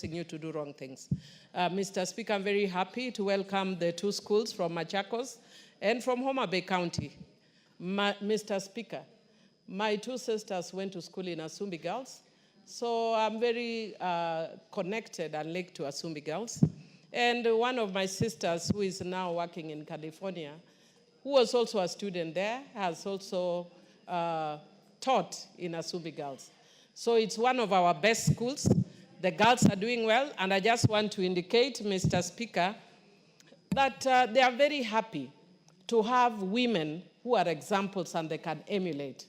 you to do wrong things. Mr. Speaker, I'm very happy to welcome the two schools from Machakos and from Homa Bay County. Mr. Speaker, my two sisters went to school in Asumbi Girls, so I'm very connected and linked to Asumbi Girls. And one of my sisters, who is now working in California, who was also a student there, has also taught in Asumbi Girls. So it's one of our best schools. The girls are doing well, and I just want to indicate, Mr. Speaker, that they are very happy to have women who are examples and they can emulate.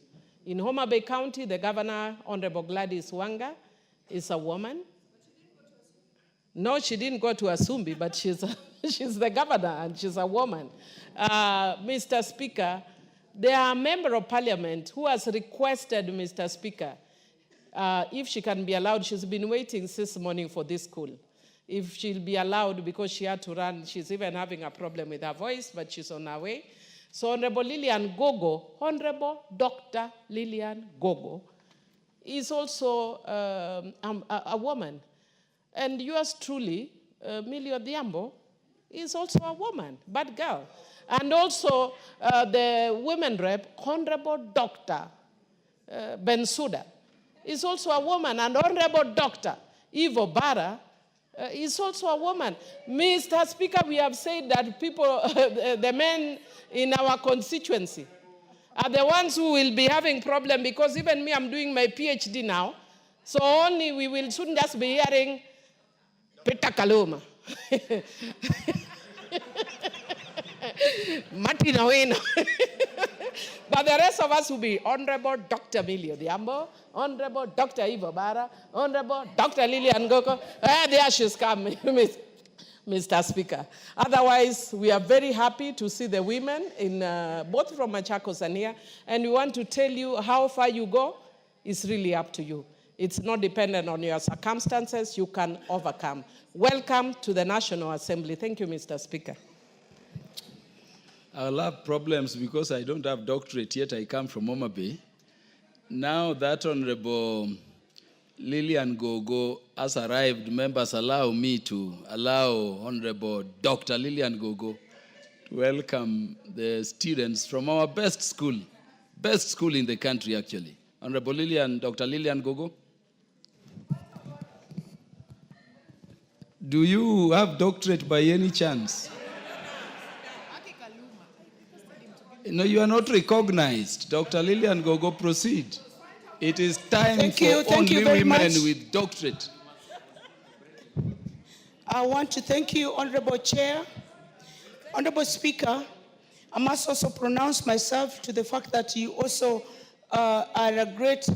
In Homa Bay County, the governor, Honorable Gladys Wanga, is a woman. No, she didn't go to Asumbi, but she's the governor and she's a woman. Mr. Speaker, there are a member of parliament who has requested, Mr. Speaker, if she can be allowed. She's been waiting since morning for this school. If she'll be allowed, because she had to run, she's even having a problem with her voice, but she's on her way. So Honorable Lillian Gogo, Honorable Dr. Lillian Gogo, is also a woman. And yours truly, Millie Odhiambo, is also a woman, bad girl. And also the women rep, Honorable Dr. Bensouda, is also a woman. And Honorable Dr. Ivo Barra is also a woman. Mr. Speaker, we have said that people, the men in our constituency, are the ones who will be having problem, because even me, I'm doing my PhD now. So only we will soon just be hearing Peter Kaluma. Martina Wayne. But the rest of us will be Honorable Dr. Millie Odhiambo, Honorable Dr. Ivo Barra, Honorable Dr. Lillian Gogo. There she's come, Mr. Speaker. Otherwise, we are very happy to see the women, in both from Machakos and here. And we want to tell you how far you go is really up to you. It's not dependent on your circumstances. You can overcome. Welcome to the National Assembly. Thank you, Mr. Speaker. I'll have problems because I don't have doctorate yet. I come from Homa Bay. Now that Honorable Lillian Gogo has arrived, members allow me to allow Honorable Dr. Lillian Gogo to welcome the students from our best school in the country, actually. Honorable Lillian, Dr. Lillian Gogo. Do you have doctorate by any chance? No, you are not recognized. Dr. Lillian Gogo, proceed. It is time for only women with doctorate. I want to thank you, Honorable Chair. Honorable Speaker, I must also pronounce myself to the fact that you also are a great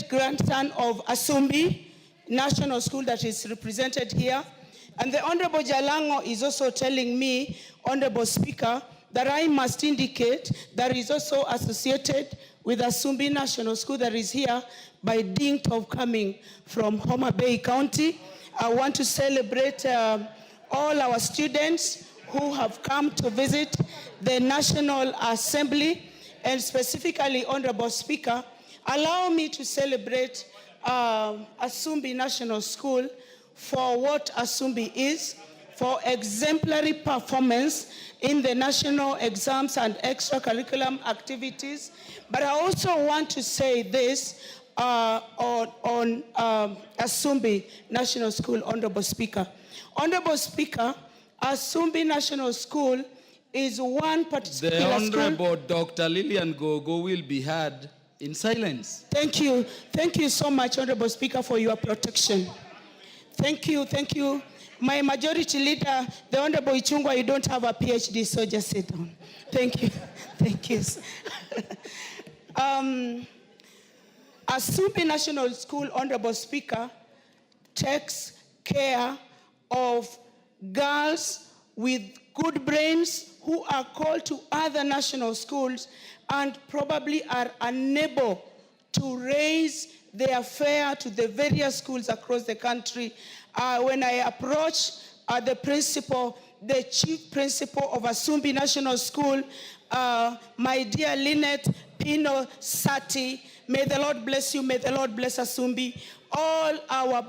grandson of Asumbi National School that is represented here. And the Honorable Jalango is also telling me, Honorable Speaker, that I must indicate that is also associated with Asumbi National School that is here by dint of coming from Homa Bay County. I want to celebrate all our students who have come to visit the National Assembly, and specifically, Honorable Speaker, allow me to celebrate Asumbi National School for what Asumbi is, for exemplary performance in the national exams and extracurricular activities. But I also want to say this on Asumbi National School, Honorable Speaker. Honorable Speaker, Asumbi National School is one particular school. The Honorable school. Dr. Lillian Gogo will be heard in silence. Thank you. Thank you so much, Honorable Speaker, for your protection. Thank you, thank you. My majority leader, the Honorable Ichungwa, you don't have a PhD, so just sit down. Thank you, thank you. Asumbi National School, Honorable Speaker, takes care of girls with good brains who are called to other national schools and probably are unable to raise their fare to the various schools across the country. When I approached the principal, the chief principal of Asumbi National School, my dear Lynette Pino Sati. May the Lord bless you. May the Lord bless Asumbi. All our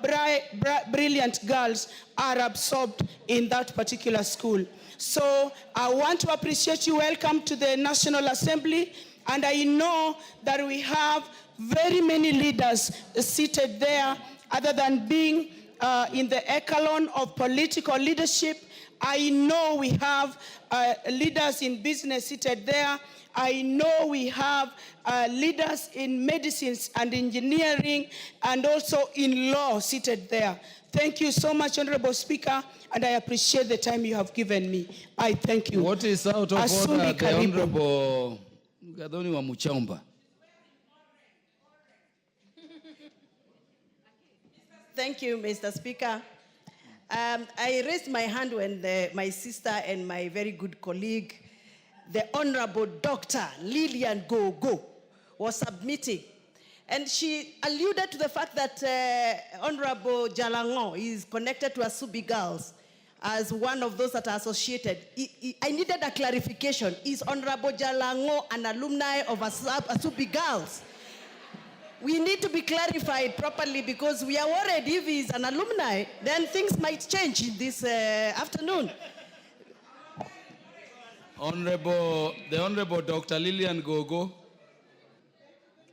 brilliant girls are absorbed in that particular school. So I want to appreciate you. Welcome to the National Assembly. And I know that we have very many leaders seated there, other than being in the echelon of political leadership. I know we have leaders in business seated there. I know we have leaders in medicines and engineering and also in law seated there. Thank you so much, Honorable Speaker, and I appreciate the time you have given me. I thank you. What is out of Asumbi order, the karibu. Honorable Gathoni wa Muchamba? Thank you, Mr. Speaker. I raised my hand when my sister and my very good colleague, the Honorable Dr. Lillian Gogo, was submitting. And she alluded to the fact that Honorable Jalango is connected to Asumbi Girls as one of those that are associated. I needed a clarification. Is Honorable Jalango an alumni of Asumbi Girls? We need to be clarified properly, because we are worried if he's an alumni, then things might change in this afternoon. The Honorable Dr. Lillian Gogo,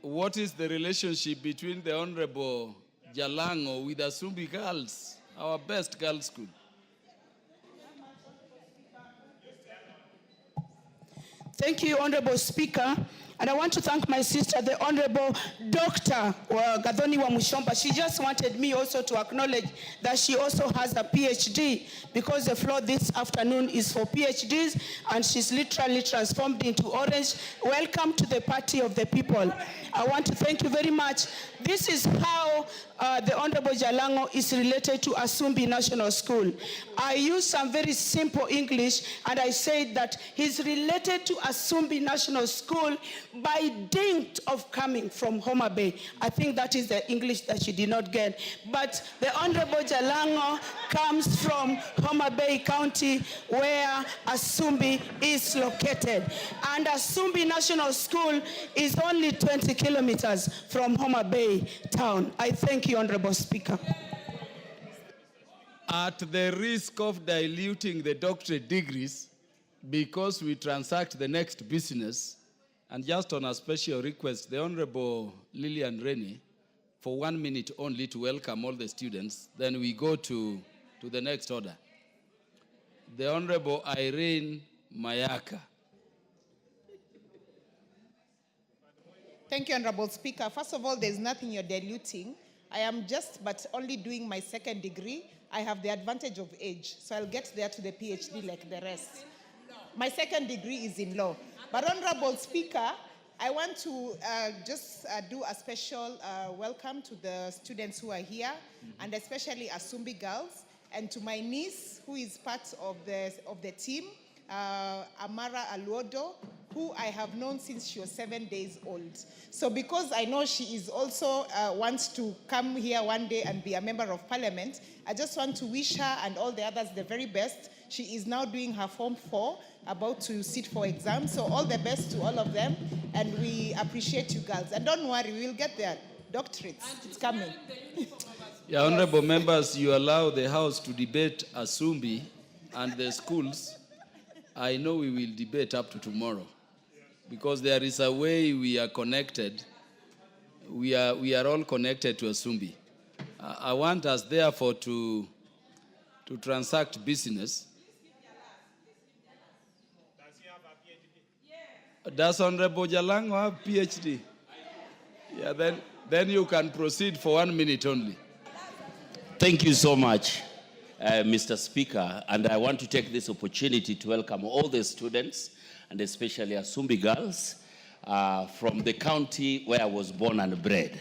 what is the relationship between the Honorable Jalango with Asumbi Girls, our best girls' school? Thank you, Honorable Speaker. And I want to thank my sister, the Honorable Dr. Gathoni wa Muchamba. She just wanted me also to acknowledge that she also has a PhD, because the floor this afternoon is for PhDs, and she's literally transformed into orange. Welcome to the party of the people. I want to thank you very much. This is how the Honorable Jalango is related to Asumbi National School. I used some very simple English, and I said that he's related to Asumbi National School by dint of coming from Homa Bay. I think that is the English that she did not get. But the Honorable Jalango comes from Homa Bay County, where Asumbi is located. And Asumbi National School is only 20 kilometers from Homa Bay town. I thank you, Honorable Speaker. At the risk of diluting the doctorate degrees, because we transact the next business, and just on a special request, the Honorable Lillian Rennie, for 1 minute only to welcome all the students, then we go to the next order. The Honorable Irene Mayaka. Thank you, Honorable Speaker. First of all, there's nothing you're diluting. I am just but only doing my second degree. I have the advantage of age, so I'll get there to the PhD like the rest. My second degree is in law. But Honorable Speaker, I want to just do a special welcome to the students who are here, and especially Asumbi Girls, and to my niece, who is part of the team, Amara Aluodo, who I have known since she was 7 days old. So because I know she is also wants to come here one day and be a member of parliament, I just want to wish her and all the others the very best. She is now doing her Form 4, about to sit for exams. So all the best to all of them, and we appreciate you girls. And don't worry, we'll get there. Doctorates, it's coming. Yeah, honorable members, you allow the House to debate Asumbi and the schools. I know we will debate up to tomorrow, because there is a way we are connected. We are all connected to Asumbi. I want us, therefore, to transact business. Does Honorable Jalango have PhD? Yeah, then you can proceed for 1 minute only. Thank you so much, Mr. Speaker. And I want to take this opportunity to welcome all the students, and especially Asumbi girls from the county where I was born and bred.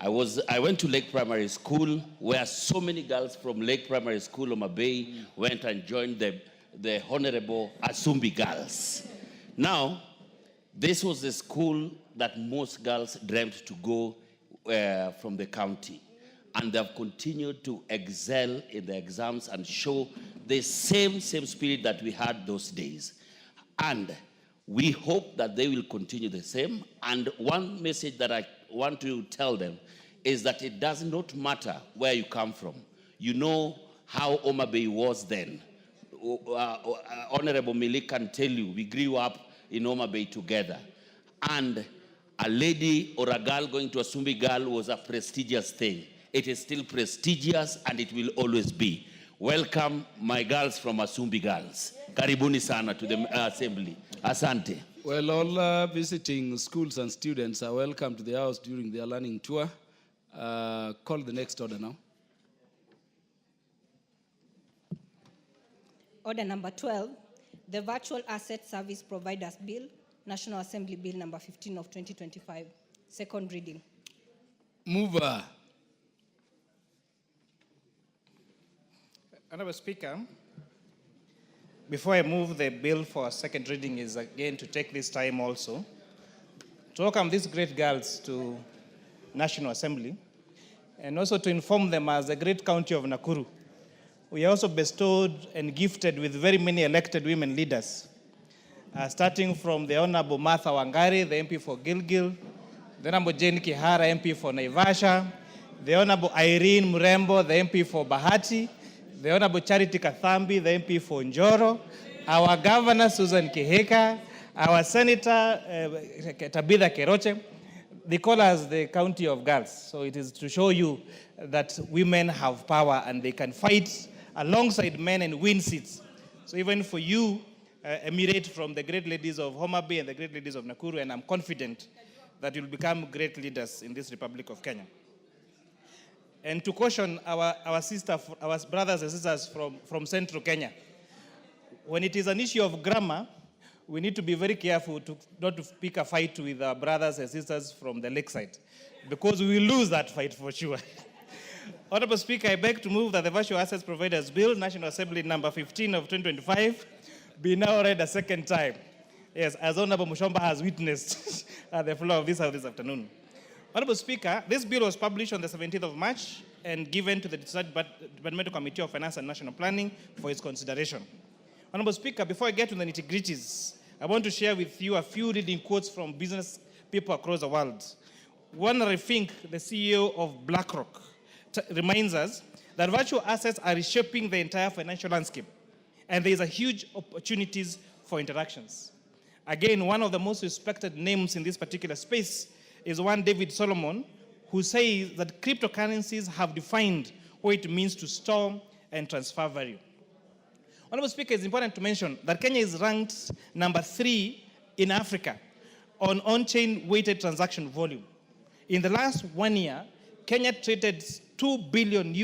I went to Lake Primary School, where so many girls from Lake Primary School, Homa Bay, went and joined the Honorable Asumbi girls. Now, this was the school that most girls dreamt to go from the county. And they have continued to excel in the exams and show the same spirit that we had those days. And We hope that they will continue the same. And one message that I want to tell them is that it does not matter where you come from. You know how Homa Bay was then. Honorable Mili can tell you, we grew up in Homa Bay together. And a lady or a girl going to a Sumbi girl was a prestigious thing. It is still prestigious and it will always be. Welcome, my girls from Asumbi Girls. Karibuni sana to the assembly. Asante. Well, all visiting schools and students are welcome to the house during their learning tour. Call the next order now. Order number 12, the Virtual Asset Service Providers Bill, National Assembly Bill number 15 of 2025. Second reading. Mover. Honorable Speaker, before I move the bill for second reading is again to take this time also to welcome these great girls to National Assembly and also to inform them as the great county of Nakuru. We are also bestowed and gifted with very many elected women leaders, starting from the Honorable Martha Wangari, the MP for Gilgil, the Honorable Jane Kihara, MP for Naivasha, the Honorable Irene Murembo, the MP for Bahati, the Honorable Charity Kathambi, the MP for Njoro, our Governor Susan Kihika, our Senator Tabitha Keroche. They call us the county of girls. So it is to show you that women have power and they can fight alongside men and win seats. So even for you, emulate from the great ladies of Homa Bay and the great ladies of Nakuru, and I'm confident that you'll become great leaders in this Republic of Kenya. And to caution our brothers and sisters from Central Kenya, when it is an issue of grammar, we need to be very careful not to pick a fight with our brothers and sisters from the lakeside, because we will lose that fight for sure. Honorable Speaker, I beg to move that the Virtual Assets Providers Bill, National Assembly number 15 of 2025, be now read a second time. Yes, as Honorable Mushomba has witnessed at the floor of this House this afternoon. Honorable Speaker, this bill was published on the 17th of March and given to the Departmental Committee of Finance and National Planning for its consideration. Honorable Speaker, before I get to the nitty-gritties, I want to share with you a few leading quotes from business people across the world. Warren Fink, the CEO of BlackRock, reminds us that virtual assets are reshaping the entire financial landscape, and there is a huge opportunities for interactions. Again, one of the most respected names in this particular space is one David Solomon, who says that cryptocurrencies have defined what it means to store and transfer value. Honorable Speaker, it's important to mention that Kenya is ranked number 3 in Africa on on-chain weighted transaction volume. In the last 1 year, Kenya traded $2 billion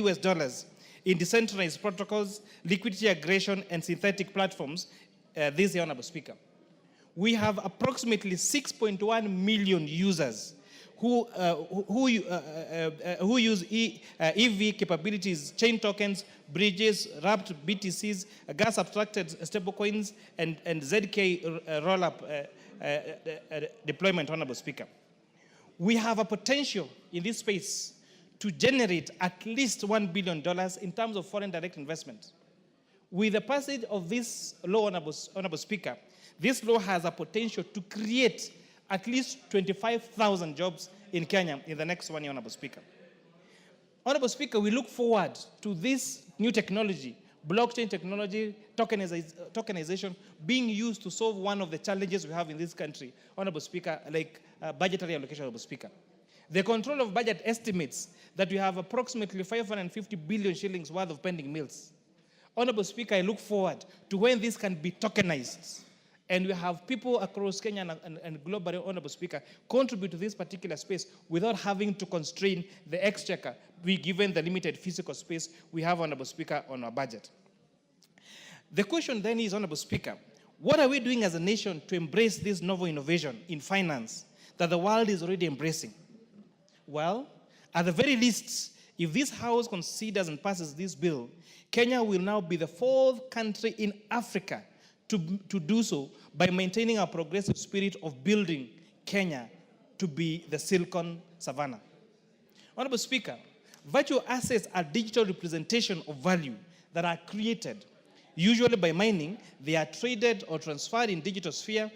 in decentralized protocols, liquidity aggregation, and synthetic platforms this year, Honorable Speaker. We have approximately 6.1 million users who use EV capabilities, chain tokens, bridges, wrapped BTCs, gas abstracted stablecoins, and ZK roll-up deployment, Honorable Speaker. We have a potential in this space to generate at least $1 billion in terms of foreign direct investment. With the passage of this law, Honorable Speaker, this law has a potential to create at least 25,000 jobs in Kenya in the next 1 year, Honorable Speaker. Honorable Speaker, we look forward to this new technology, blockchain technology, tokenization, being used to solve one of the challenges we have in this country, Honorable Speaker, like budgetary allocation, Honorable Speaker. The control of budget estimates that we have approximately 550 billion shillings worth of pending bills. Honorable Speaker, I look forward to when this can be tokenized, and we have people across Kenya and globally, Honorable Speaker, contribute to this particular space without having to constrain the exchequer, given the limited physical space we have, Honorable Speaker, on our budget. The question then is, Honorable Speaker, what are we doing as a nation to embrace this novel innovation in finance that the world is already embracing? Well, at the very least, if this House considers and passes this bill, Kenya will now be the 4th country in Africa to do so by maintaining a progressive spirit of building Kenya to be the Silicon Savannah. Honorable Speaker, virtual assets are digital representation of value that are created. Usually by mining, they are traded or transferred in digital sphere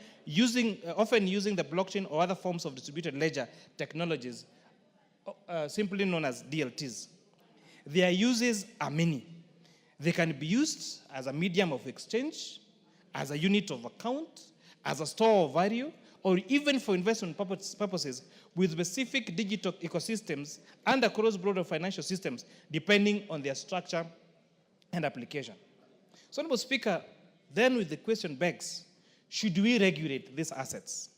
often using the blockchain or other forms of distributed ledger technologies, simply known as DLTs. Their uses are many. They can be used as a medium of exchange, as a unit of account, as a store of value, or even for investment purposes with specific digital ecosystems and across broader financial systems, depending on their structure and application. So, Honorable Speaker, then with the question begs, should we regulate these assets?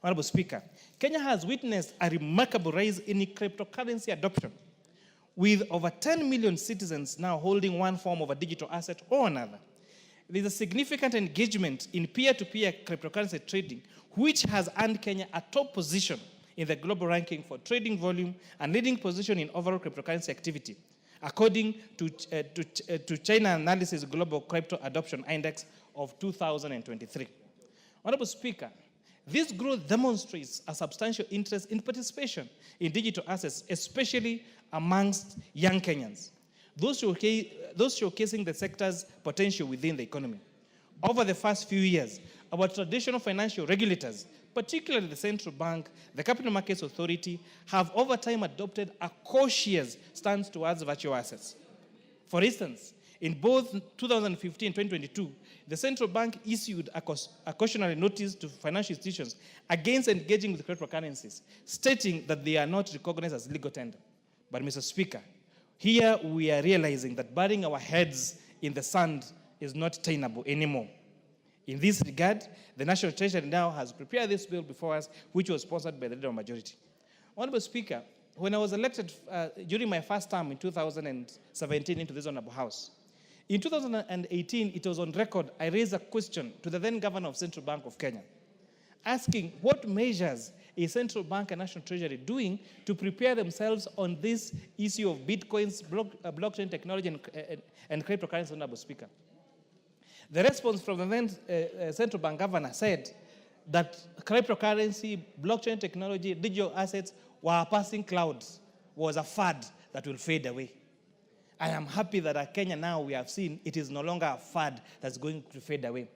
Honorable Speaker, Kenya has witnessed a remarkable rise in cryptocurrency adoption, with over 10 million citizens now holding one form of a digital asset or another. There is a significant engagement in peer-to-peer cryptocurrency trading, which has earned Kenya a top position in the global ranking for trading volume and leading position in overall cryptocurrency activity, according to China Analysis Global Crypto Adoption Index of 2023. Honorable Speaker, this growth demonstrates a substantial interest in participation in digital assets, especially amongst young Kenyans, those showcasing the sector's potential within the economy. Over the past few years, our traditional financial regulators, particularly the central bank, the Capital Markets Authority, have over time adopted a cautious stance towards virtual assets. For instance, in both 2015 and 2022, the central bank issued a cautionary notice to financial institutions against engaging with cryptocurrencies, stating that they are not recognized as legal tender. But, Mr. Speaker, here we are realizing that burying our heads in the sand is not tenable anymore. In this regard, the National Treasury now has prepared this bill before us, which was sponsored by the Leader of Majority. Honorable Speaker, when I was elected during my first term in 2017 into this Honorable House, in 2018, it was on record, I raised a question to the then Governor of Central Bank of Kenya, asking what measures is Central Bank and National Treasury doing to prepare themselves on this issue of Bitcoins, blockchain technology, and cryptocurrency, Honorable Speaker. The response from the then Central Bank Governor said that cryptocurrency, blockchain technology, digital assets were passing clouds, was a fad that will fade away. I am happy that at Kenya now we have seen it is no longer a fad that's going to fade away.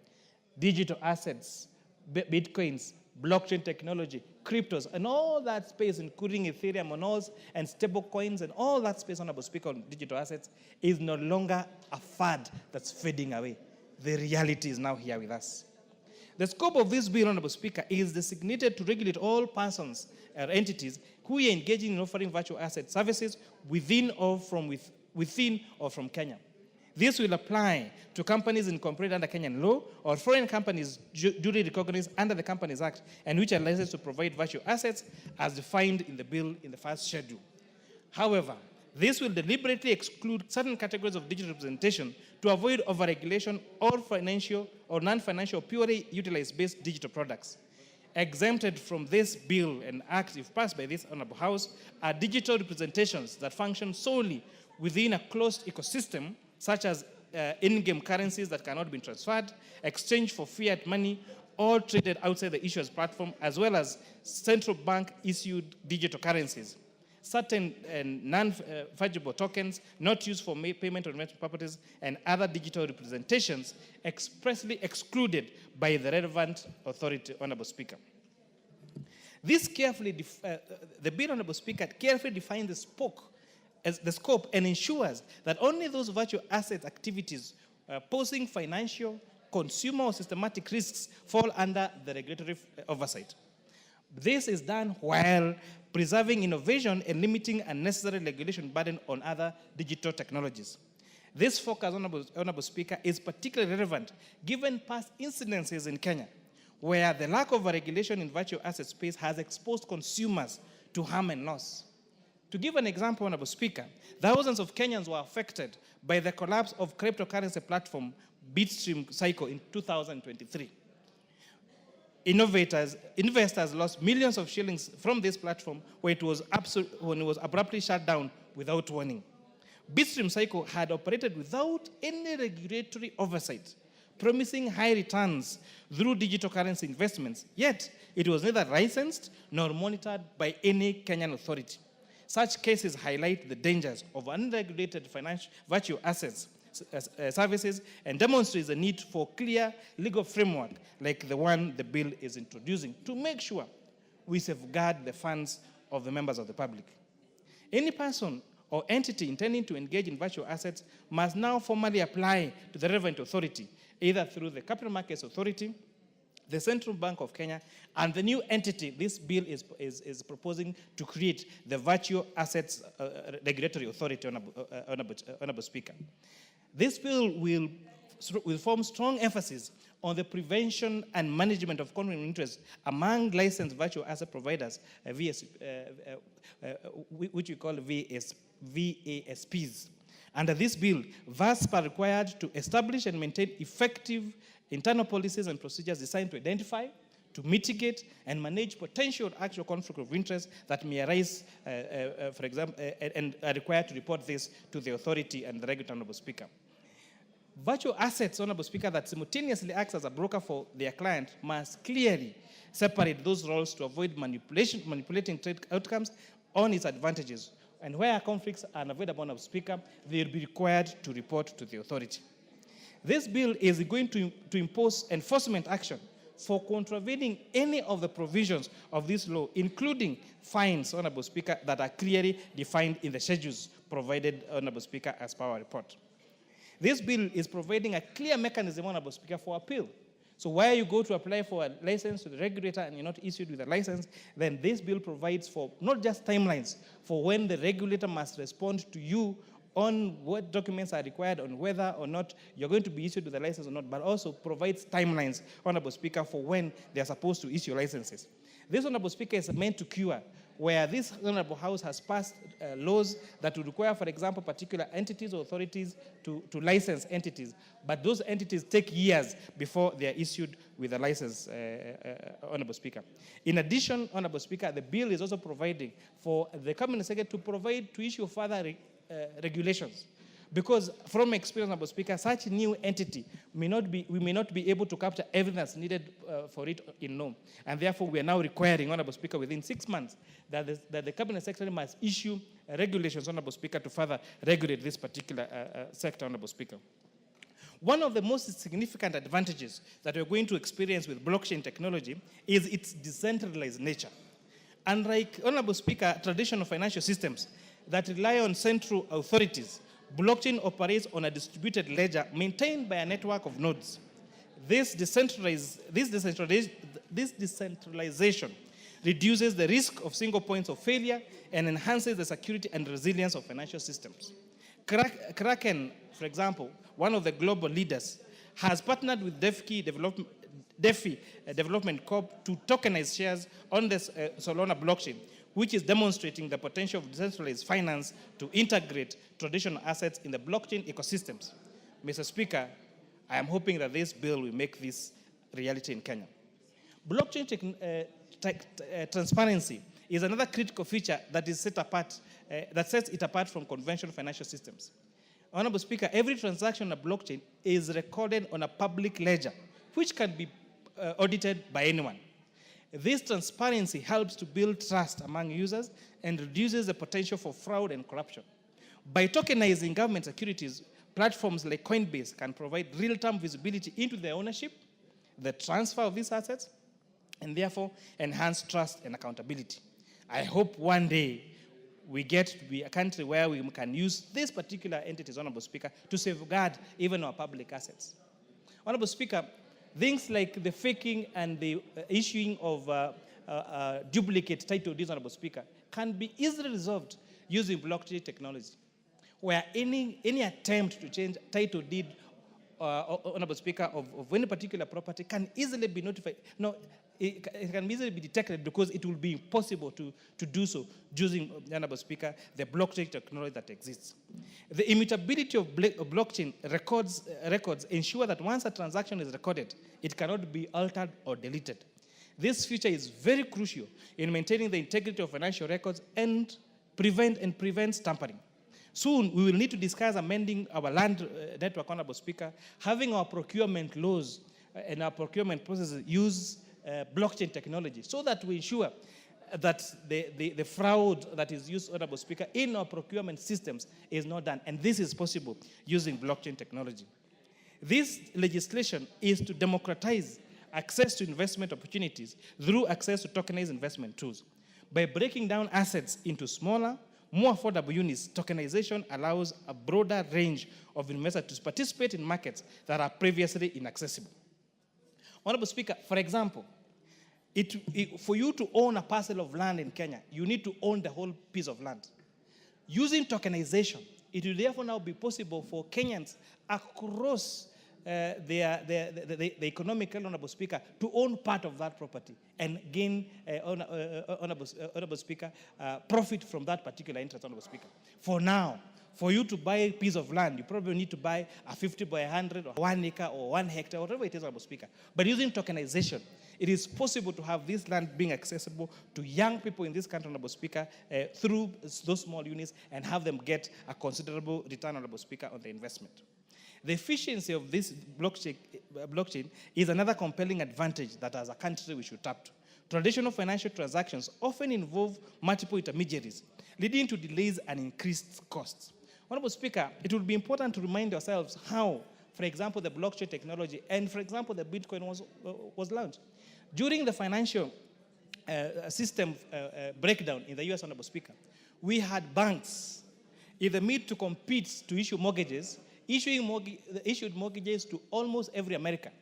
Digital assets, Bitcoins, blockchain technology, cryptos, and all that space, including Ethereum and stable coins, and all that space, Honorable Speaker, on digital assets, is no longer a fad that's fading away. The reality is now here with us. The scope of this bill, Honorable Speaker, is designated to regulate all persons or entities who are engaging in offering virtual asset services within or from Kenya. This will apply to companies incorporated under Kenyan law or foreign companies duly recognized under the Companies Act and which are licensed to provide virtual assets as defined in the bill in the first schedule. However, this will deliberately exclude certain categories of digital representation to avoid overregulation or financial or non-financial purely utilized-based digital products. Exempted from this bill and act, if passed by this Honorable House, are digital representations that function solely within a closed ecosystem, such as in-game currencies that cannot be transferred, exchange for fiat money, or traded outside the issuer's platform, as well as central bank-issued digital currencies. Certain non-fungible tokens not used for payment or investment purposes, and other digital representations expressly excluded by the relevant authority, Honorable Speaker. This the bill, Honorable Speaker, carefully defines the scope and ensures that only those virtual asset activities posing financial, consumer, or systematic risks fall under the regulatory oversight. This is done while preserving innovation and limiting unnecessary regulation burden on other digital technologies. This focus, Honorable Speaker, is particularly relevant given past incidences in Kenya, where the lack of regulation in virtual asset space has exposed consumers to harm and loss. To give an example, Honorable Speaker, thousands of Kenyans were affected by the collapse of cryptocurrency platform Bitstream Cycle in 2023. Investors lost millions of shillings from this platform when it was abruptly shut down without warning. Bitstream Cycle had operated without any regulatory oversight, promising high returns through digital currency investments, yet it was neither licensed nor monitored by any Kenyan authority. Such cases highlight the dangers of unregulated virtual assets services and demonstrates the need for clear legal framework like the one the bill is introducing to make sure we safeguard the funds of the members of the public. Any person or entity intending to engage in virtual assets must now formally apply to the relevant authority, either through the Capital Markets Authority, the Central Bank of Kenya, and the new entity this bill is proposing to create, the Virtual Assets Regulatory Authority, Honorable Speaker. This bill will form strong emphasis on the prevention and management of conflict of interest among licensed virtual asset providers, which we call VASPs. Under this bill, VASP are required to establish and maintain effective internal policies and procedures designed to identify, to mitigate, and manage potential actual conflict of interest that may arise, for example, and are required to report this to the authority and the regulator, Honorable Speaker. Virtual assets, Honorable Speaker, that simultaneously acts as a broker for their client must clearly separate those roles to avoid manipulating trade outcomes on its advantages. And where conflicts are unavoidable, Honorable Speaker, they will be required to report to the authority. This bill is going to impose enforcement action for contravening any of the provisions of this law, including fines, Honorable Speaker, that are clearly defined in the schedules provided, Honorable Speaker, as per our report. This bill is providing a clear mechanism, Honorable Speaker, for appeal. So where you go to apply for a license to the regulator and you're not issued with a license, then this bill provides for not just timelines for when the regulator must respond to you on what documents are required, on whether or not you're going to be issued with a license or not, but also provides timelines, Honorable Speaker, for when they're supposed to issue licenses. This, Honorable Speaker, is meant to cure where this Honorable House has passed laws that would require, for example, particular entities or authorities to license entities, but those entities take years before they are issued with a license, Honorable Speaker. In addition, Honorable Speaker, the bill is also providing for the Cabinet Secretary to issue further regulations. Because from experience, Honorable Speaker, such new entity we may not be able to capture everything that's needed for it in law. And therefore, we are now requiring, Honorable Speaker, within 6 months, that the Cabinet Secretary must issue regulations, Honorable Speaker, to further regulate this particular sector, Honorable Speaker. One of the most significant advantages that we're going to experience with blockchain technology is its decentralized nature. Unlike, Honorable Speaker, traditional financial systems that rely on central authorities, blockchain operates on a distributed ledger maintained by a network of nodes. This decentralization reduces the risk of single points of failure and enhances the security and resilience of financial systems. Kraken, for example, one of the global leaders, has partnered with DeFi Development Corp to tokenize shares on the Solana blockchain, which is demonstrating the potential of decentralized finance to integrate traditional assets in the blockchain ecosystems. Mr. Speaker, I am hoping that this bill will make this reality in Kenya. Blockchain transparency is another critical feature that is that sets it apart from conventional financial systems. Honorable Speaker, every transaction on a blockchain is recorded on a public ledger, which can be audited by anyone. This transparency helps to build trust among users and reduces the potential for fraud and corruption. By tokenizing government securities, platforms like Coinbase can provide real-time visibility into the ownership, the transfer of these assets, and therefore enhance trust and accountability. I hope one day we get to be a country where we can use these particular entities, Honorable Speaker, to safeguard even our public assets. Honorable Speaker, things like the faking and the issuing of duplicate title deeds, Honorable Speaker, can be easily resolved using blockchain technology, where any attempt to change title deed, Honorable Speaker, of any particular property can easily be notified. No, it can easily be detected because it will be impossible to do so using, Honorable Speaker, the blockchain technology that exists. The immutability of blockchain records ensure that once a transaction is recorded, it cannot be altered or deleted. This feature is very crucial in maintaining the integrity of financial records and prevents tampering. Soon, we will need to discuss amending our land network, Honorable Speaker, having our procurement laws and our procurement processes use blockchain technology so that we ensure that the fraud that is used, Honorable Speaker, in our procurement systems is not done. And this is possible using blockchain technology. This legislation is to democratize access to investment opportunities through access to tokenized investment tools. By breaking down assets into smaller, more affordable units, tokenization allows a broader range of investors to participate in markets that are previously inaccessible. Honorable Speaker, for example, for you to own a parcel of land in Kenya, you need to own the whole piece of land. Using tokenization, it will therefore now be possible for Kenyans across the economical, Honorable Speaker, to own part of that property and gain, Honorable Speaker, profit from that particular interest, Honorable Speaker. For now, for you to buy a piece of land, you probably need to buy a 50 by 100 or 1 acre or 1 hectare, whatever it is, Honorable Speaker. But using tokenization, it is possible to have this land being accessible to young people in this country, Honorable Speaker, through those small units and have them get a considerable return, Honorable Speaker, on the investment. The efficiency of this blockchain is another compelling advantage that as a country we should tap to. Traditional financial transactions often involve multiple intermediaries, leading to delays and increased costs. Honorable Speaker, it will be important to remind ourselves how, for example, the blockchain technology and, for example, the Bitcoin was launched. During the financial system breakdown in the US, Honorable Speaker, we had banks in the need to compete to issue mortgages, issued mortgages to almost every American.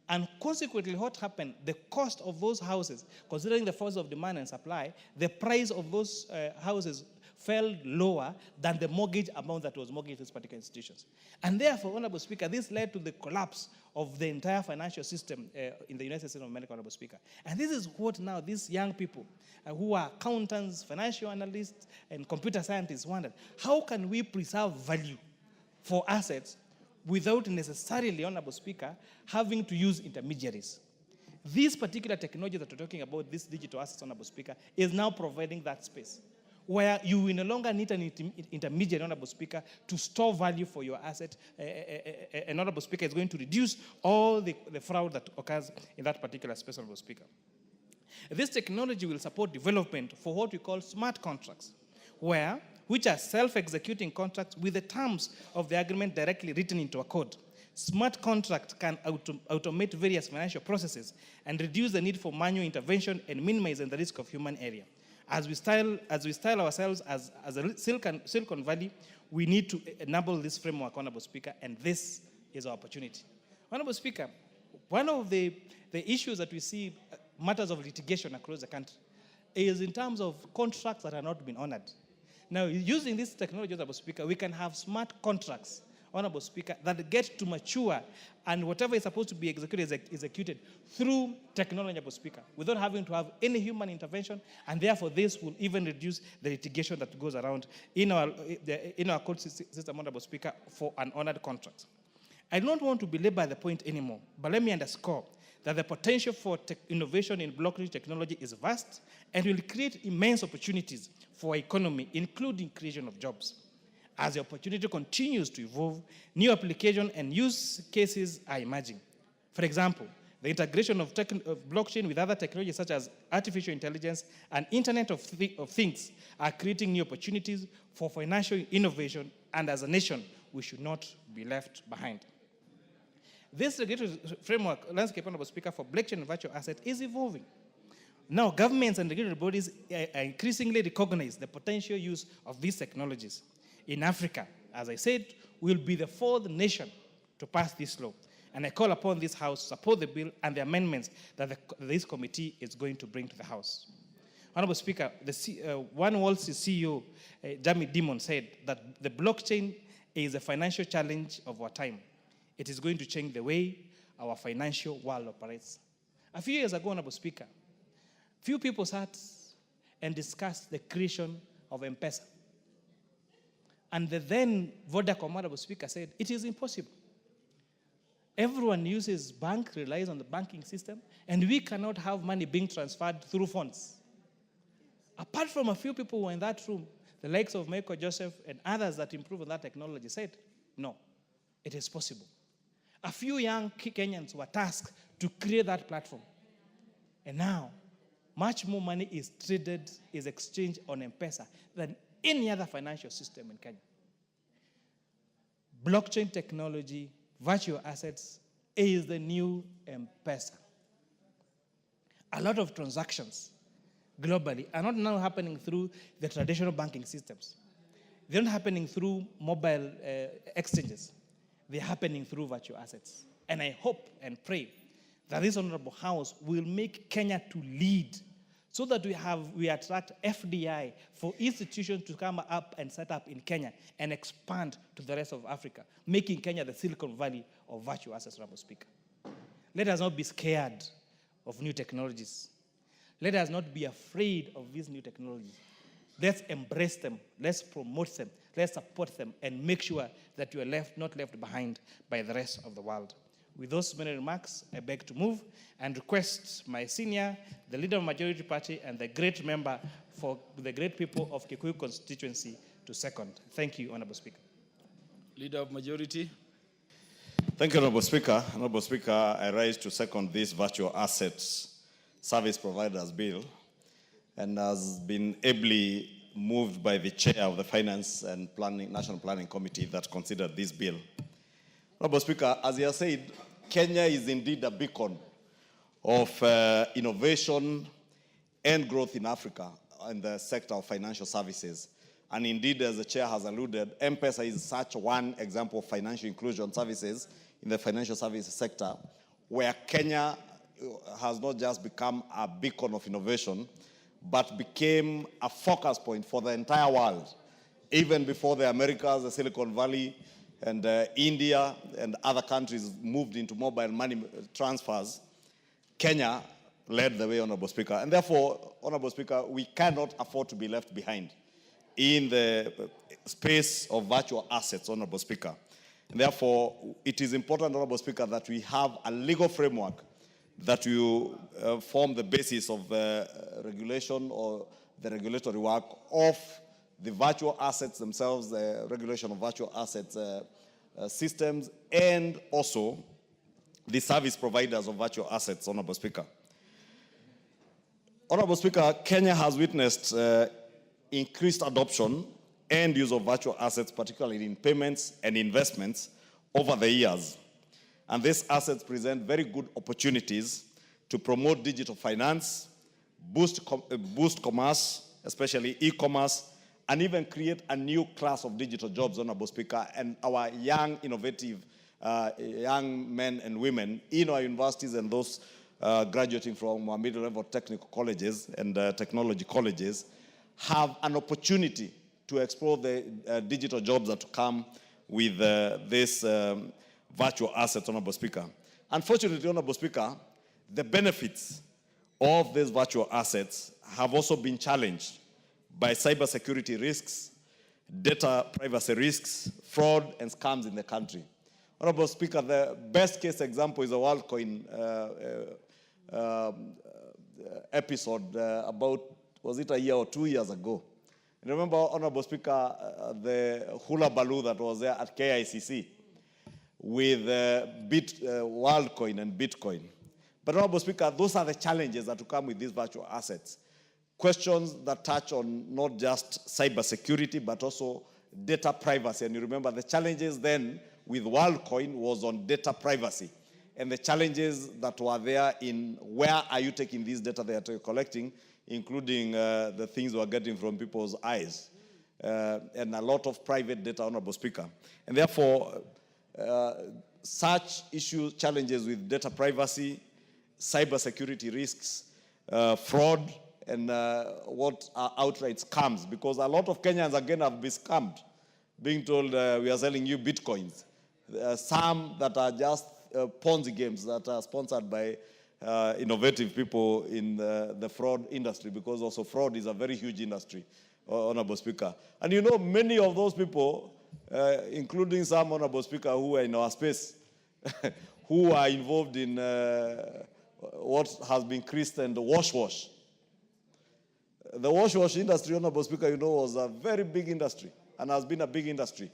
And consequently, what happened, the cost of those houses, considering the force of demand and supply, the price of those houses fell lower than the mortgage amount that was mortgaged to these particular institutions. And therefore, Honorable Speaker, this led to the collapse of the entire financial system in the United States of America, Honorable Speaker. And this is what now these young people who are accountants, financial analysts, and computer scientists wondered, how can we preserve value for assets without necessarily, Honorable Speaker, having to use intermediaries? This particular technology that we're talking about, this digital assets, Honorable Speaker, is now providing that space where you will no longer need an intermediary, Honorable Speaker, to store value for your asset. And Honorable Speaker, is going to reduce all the fraud that occurs in that particular space, Honorable Speaker. This technology will support development for what we call smart contracts, which are self-executing contracts with the terms of the agreement directly written into a code. Smart contracts can automate various financial processes and reduce the need for manual intervention and minimize the risk of human error. As we style ourselves as a Silicon Valley, we need to enable this framework, Honorable Speaker, and this is our opportunity. Honorable Speaker, one of the issues that we see, matters of litigation across the country, is in terms of contracts that are not being honored. Now, using this technology, Honorable Speaker, we can have smart contracts, Honorable Speaker, that get to mature, and whatever is supposed to be executed is executed through technology, Honorable Speaker, without having to have any human intervention, and therefore this will even reduce the litigation that goes around in our court system, Honorable Speaker, for unhonored contracts. I don't want to belabor the point anymore, but let me underscore that the potential for innovation in blockchain technology is vast and will create immense opportunities for our economy, including creation of jobs. As the opportunity continues to evolve, new applications and use cases are emerging. For example, the integration of blockchain with other technologies such as artificial intelligence and Internet of Things are creating new opportunities for financial innovation, and as a nation, we should not be left behind. This regulatory framework, landscape, Honorable Speaker, for blockchain and virtual assets is evolving. Now, governments and regulatory bodies are increasingly recognize the potential use of these technologies. In Africa, as I said, we'll be the 4th nation to pass this law. And I call upon this House to support the bill and the amendments that this committee is going to bring to the House. Honorable Speaker, One Wall Street CEO, Jamie Dimon, said that the blockchain is a financial challenge of our time. It is going to change the way our financial world operates. A few years ago, Honorable Speaker, few people sat and discussed the creation of M-Pesa. And the then Vodacom, Honorable Speaker, said, it is impossible. Everyone uses bank, relies on the banking system, and we cannot have money being transferred through phones. Apart from a few people who were in that room, the likes of Michael Joseph and others that improve on that technology said, no, it is possible. A few young Kenyans were tasked to create that platform. And now, much more money is traded, is exchanged on M-Pesa than any other financial system in Kenya. Blockchain technology, virtual assets, is the new M-Pesa. A lot of transactions globally are not now happening through the traditional banking systems. They're not happening through mobile exchanges. They're happening through virtual assets. And I hope and pray that this honorable house will make Kenya to lead so that we attract FDI for institutions to come up and set up in Kenya and expand to the rest of Africa, making Kenya the Silicon Valley of virtual assets, Honorable Speaker. Let us not be scared of new technologies. Let us not be afraid of these new technologies. Let's embrace them, let's promote them, let's support them, and make sure that you are not left behind by the rest of the world. With those many remarks, I beg to move and request my senior, the leader of Majority Party, and the great member for the great people of Kikuyu constituency to second. Thank you, Honorable Speaker. Leader of Majority. Thank you, Honorable Speaker. Honorable Speaker, I rise to second this virtual assets service providers bill, and has been ably moved by the chair of the Finance and National Planning Committee that considered this bill. Honorable Speaker, as you have said, Kenya is indeed a beacon of innovation and growth in Africa in the sector of financial services. And indeed, as the chair has alluded, M-Pesa is such one example of financial inclusion services in the financial services sector, where Kenya has not just become a beacon of innovation, but became a focus point for the entire world. Even before the Americas, the Silicon Valley, and India and other countries moved into mobile money transfers, Kenya led the way, Honorable Speaker. And therefore, Honorable Speaker, we cannot afford to be left behind in the space of virtual assets, Honorable Speaker. And therefore, it is important, Honorable Speaker, that we have a legal framework that will form the basis of regulation or the regulatory work of the virtual assets themselves, the regulation of virtual assets systems, and also the service providers of virtual assets, Honorable Speaker. Honorable Speaker, Kenya has witnessed increased adoption and use of virtual assets, particularly in payments and investments over the years. And these assets present very good opportunities to promote digital finance, boost commerce, especially e-commerce, and even create a new class of digital jobs, Honorable Speaker, and our young, innovative young men and women in our universities and those graduating from our middle-level technical colleges and technology colleges have an opportunity to explore the digital jobs that come with this virtual assets, Honorable Speaker. Unfortunately, Honorable Speaker, the benefits of these virtual assets have also been challenged by cybersecurity risks, data privacy risks, fraud, and scams in the country. Honorable Speaker, the best case example is a WorldCoin episode about, was it a year or 2 years ago? And remember, Honorable Speaker, the hula baloo that was there at KICC with WorldCoin and Bitcoin. But Honorable Speaker, those are the challenges that will come with these virtual assets. Questions that touch on not just cybersecurity, but also data privacy. And you remember the challenges then with WorldCoin was on data privacy. And the challenges that were there in where are you taking these data that you're collecting, including the things we're getting from people's eyes. And a lot of private data, Honorable Speaker. And therefore, such issues, challenges with data privacy, cybersecurity risks, fraud, and what are outright scams, because a lot of Kenyans, again, have been scammed, being told we are selling you Bitcoins. Some that are just Ponzi games that are sponsored by innovative people in the fraud industry, because also fraud is a very huge industry, Honorable Speaker. And you know, many of those people, including some, Honorable Speaker, who are in our space, who are involved in what has been christened the wash. The wash industry, Honorable Speaker, you know, was a very big industry and has been a big industry.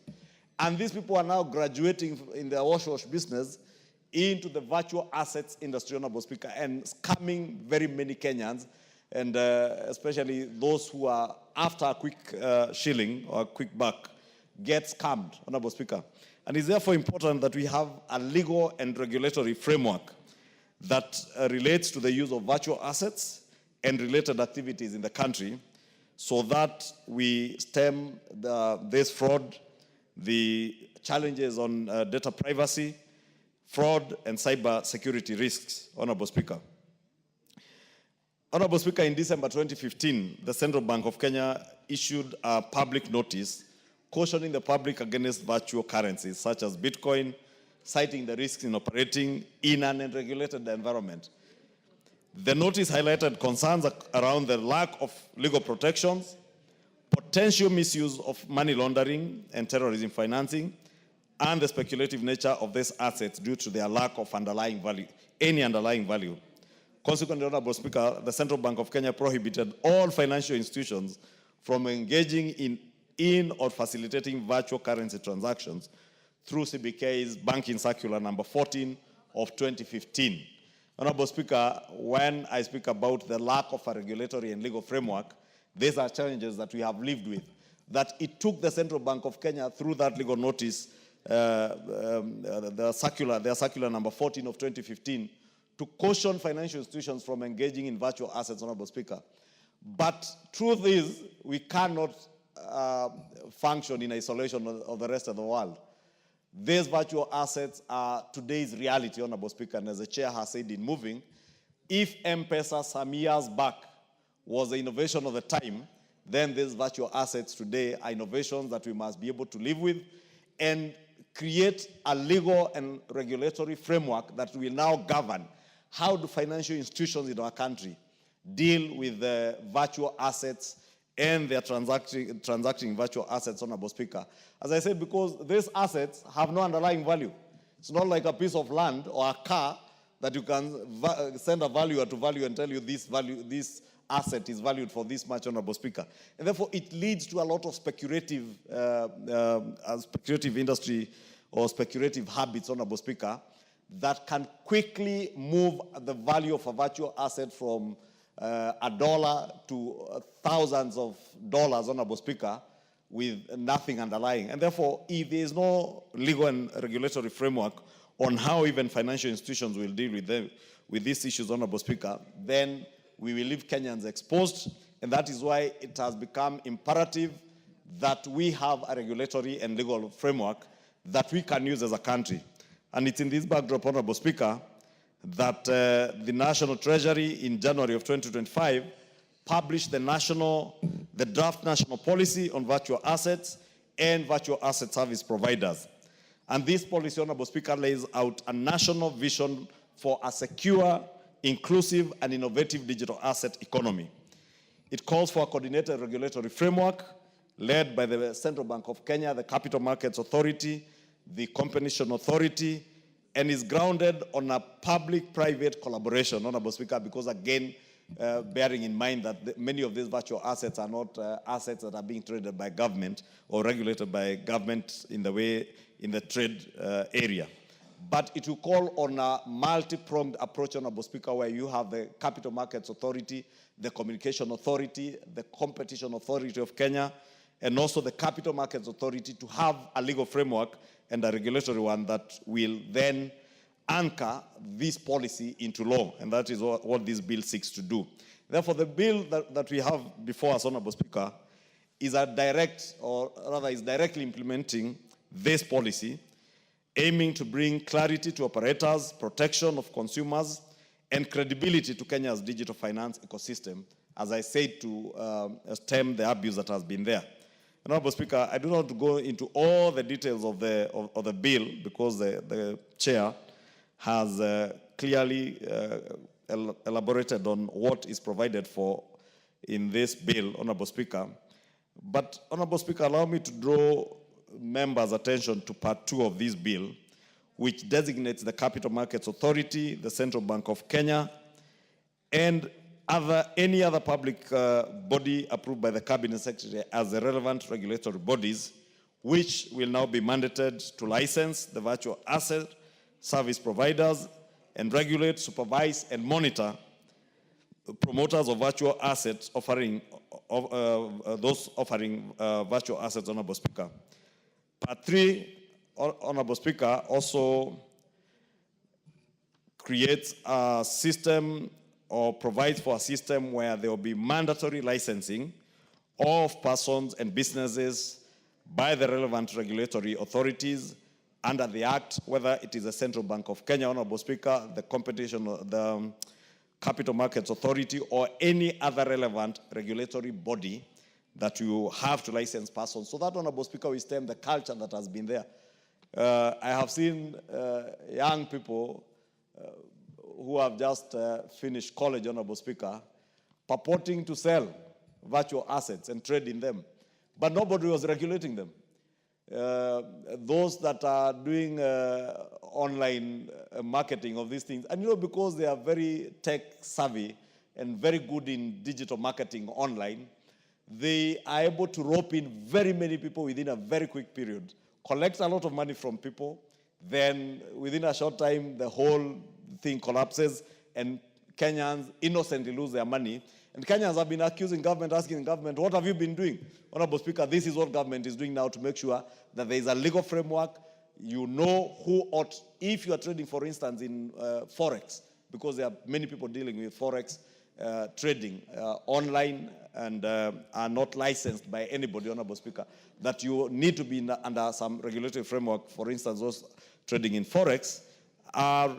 And these people are now graduating in the wash business into the virtual assets industry, Honorable Speaker, and scamming very many Kenyans and especially those who are after a quick shilling or a quick buck get scammed, Honorable Speaker. And it's therefore important that we have a legal and regulatory framework that relates to the use of virtual assets and related activities in the country, so that we stem this fraud, the challenges on data privacy, fraud, and cyber security risks, Honorable Speaker. Honorable Speaker, in December 2015, the Central Bank of Kenya issued a public notice cautioning the public against virtual currencies such as Bitcoin, citing the risks in operating in an unregulated environment. The notice highlighted concerns around the lack of legal protections, potential misuse of money laundering and terrorism financing, and the speculative nature of these assets due to their lack of underlying value, any underlying value. Consequently, Honorable Speaker, the Central Bank of Kenya prohibited all financial institutions from engaging in or facilitating virtual currency transactions through CBK's Banking Circular number 14 of 2015. Honorable Speaker, when I speak about the lack of a regulatory and legal framework, these are challenges that we have lived with. That it took the Central Bank of Kenya through that legal notice, their circular number 14 of 2015, to caution financial institutions from engaging in virtual assets, Honorable Speaker. But truth is, we cannot function in isolation of the rest of the world. These virtual assets are today's reality, Honorable Speaker, and as the chair has said in moving, if M-Pesa some years back was the innovation of the time, then these virtual assets today are innovations that we must be able to live with and create a legal and regulatory framework that will now govern how do financial institutions in our country deal with the virtual assets and their transacting virtual assets, Honorable Speaker. As I said, because these assets have no underlying value. It's not like a piece of land or a car that you can send a valuer to value and tell you this asset is valued for this much, Honorable Speaker. And therefore, it leads to a lot of speculative industry or speculative habits, Honorable Speaker, that can quickly move the value of a virtual asset from $1 to thousands of dollars, Honorable Speaker, with nothing underlying. And therefore, if there is no legal and regulatory framework on how even financial institutions will deal with these issues, Honorable Speaker, then we will leave Kenyans exposed. And that is why it has become imperative that we have a regulatory and legal framework that we can use as a country. And it's in this backdrop, Honorable Speaker, that the National Treasury in January of 2025 published the draft national policy on virtual assets and virtual asset service providers. And this policy, Honorable Speaker, lays out a national vision for a secure, inclusive, and innovative digital asset economy. It calls for a coordinated regulatory framework led by the Central Bank of Kenya, the Capital Markets Authority, the Competition Authority, and is grounded on a public-private collaboration, Honorable Speaker, because again, bearing in mind that many of these virtual assets are not assets that are being traded by government or regulated by government in the trade area. But it will call on a multi-pronged approach, Honorable Speaker, where you have the Capital Markets Authority, the Communication Authority, the Competition Authority of Kenya, and also the Capital Markets Authority to have a legal framework and a regulatory one that will then anchor this policy into law. And that is what this bill seeks to do. Therefore, the bill that we have before us, Honorable Speaker, is directly implementing this policy, aiming to bring clarity to operators, protection of consumers, and credibility to Kenya's digital finance ecosystem, as I said, to stem the abuse that has been there. Honorable Speaker, I do not want to go into all the details of the bill because the chair has clearly elaborated on what is provided for in this bill, Honorable Speaker. But, Honorable Speaker, allow me to draw members' attention to Part 2 of this bill, which designates the Capital Markets Authority, the Central Bank of Kenya, and any other public body approved by the Cabinet Secretary as the relevant regulatory bodies, which will now be mandated to license the virtual asset service providers and regulate, supervise, and monitor promoters of virtual assets offering, those offering virtual assets, Honorable Speaker. Part 3, Honorable Speaker, also creates a system or provides for a system where there will be mandatory licensing of persons and businesses by the relevant regulatory authorities under the Act, whether it is the Central Bank of Kenya, Honorable Speaker, the Competition, the Capital Markets Authority, or any other relevant regulatory body that you have to license persons. So that, Honorable Speaker, will stem the culture that has been there. I have seen young people who have just finished college, Honorable Speaker, purporting to sell virtual assets and trade in them, but nobody was regulating them. Those that are doing online marketing of these things, and you know, because they are very tech savvy and very good in digital marketing online, they are able to rope in very many people within a very quick period, collect a lot of money from people, then within a short time the whole thing collapses and Kenyans innocently lose their money. And Kenyans have been accusing government, asking government, what have you been doing? Honorable Speaker, this is what government is doing now to make sure that there is a legal framework. You know who ought, if you are trading, for instance, in Forex, because there are many people dealing with Forex trading online and are not licensed by anybody, Honorable Speaker, that you need to be under some regulatory framework. For instance, those trading in Forex are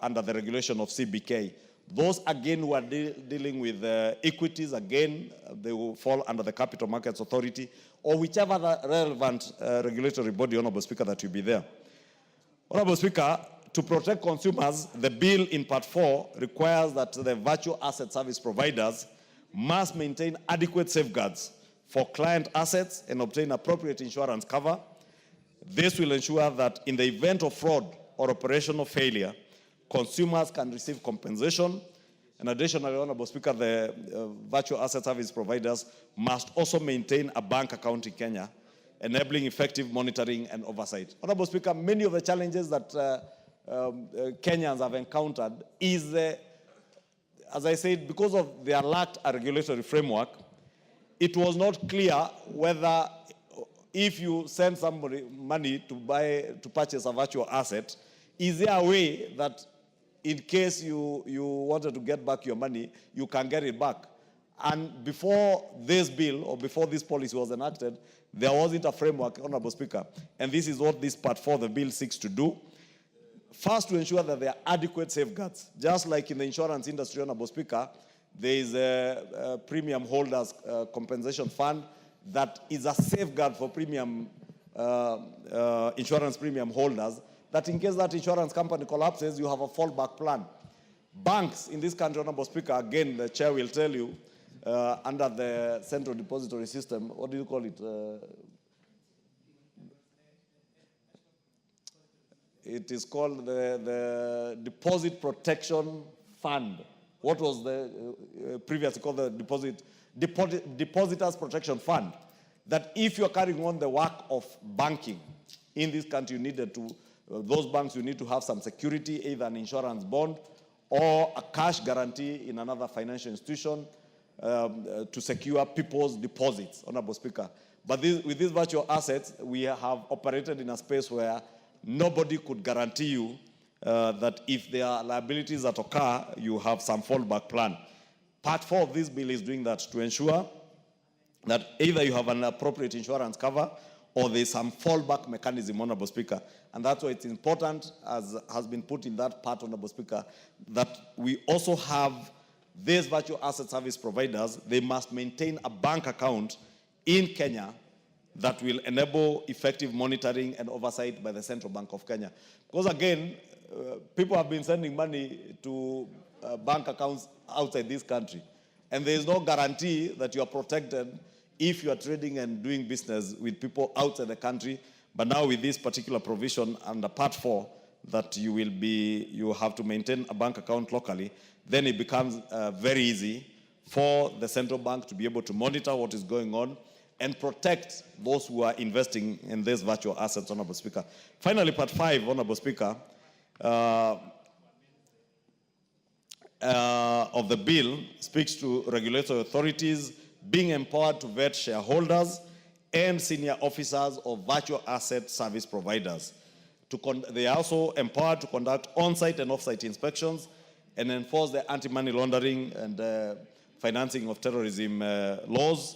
under the regulation of CBK. Those, again, who are dealing with equities, again, they will fall under the Capital Markets Authority or whichever the relevant regulatory body, Honorable Speaker, that will be there. Honorable Speaker, to protect consumers, the bill in Part 4 requires that the virtual asset service providers must maintain adequate safeguards for client assets and obtain appropriate insurance cover. This will ensure that in the event of fraud or operational failure, consumers can receive compensation. And additionally, Honorable Speaker, the virtual asset service providers must also maintain a bank account in Kenya, enabling effective monitoring and oversight. Honorable Speaker, many of the challenges that Kenyans have encountered is, as I said, because of their lack of regulatory framework, it was not clear whether if you send somebody money to purchase a virtual asset, is there a way that in case you wanted to get back your money, you can get it back? And before this bill or before this policy was enacted, there wasn't a framework, Honorable Speaker. And this is what this Part 4 of the bill seeks to do. First, to ensure that there are adequate safeguards. Just like in the insurance industry, Honorable Speaker, there is a premium holders compensation fund that is a safeguard for premium insurance premium holders, that in case that insurance company collapses, you have a fallback plan. Banks in this country, Honorable Speaker, again, the chair will tell you, under the central depository system, what do you call it? It is called the Deposit Protection Fund. What was the previously called the Depositors Protection Fund? That if you're carrying on the work of banking in this country, you needed to, those banks, you need to have some security, either an insurance bond or a cash guarantee in another financial institution to secure people's deposits, Honorable Speaker. But with these virtual assets, we have operated in a space where nobody could guarantee you that if there are liabilities that occur, you have some fallback plan. Part 4 of this bill is doing that to ensure that either you have an appropriate insurance cover or there's some fallback mechanism, Honorable Speaker. And that's why it's important, as has been put in that part, Honorable Speaker, that we also have these virtual asset service providers, they must maintain a bank account in Kenya that will enable effective monitoring and oversight by the Central Bank of Kenya. Because again, people have been sending money to bank accounts outside this country, and there is no guarantee that you are protected if you are trading and doing business with people outside the country. But now with this particular provision under Part 4, that you have to maintain a bank account locally, then it becomes very easy for the central bank to be able to monitor what is going on and protect those who are investing in these virtual assets, Honorable Speaker. Finally, Part 5, Honorable Speaker, of the bill speaks to regulatory authorities being empowered to vet shareholders and senior officers of virtual asset service providers. They are also empowered to conduct on-site and off-site inspections and enforce the anti-money laundering and financing of terrorism laws.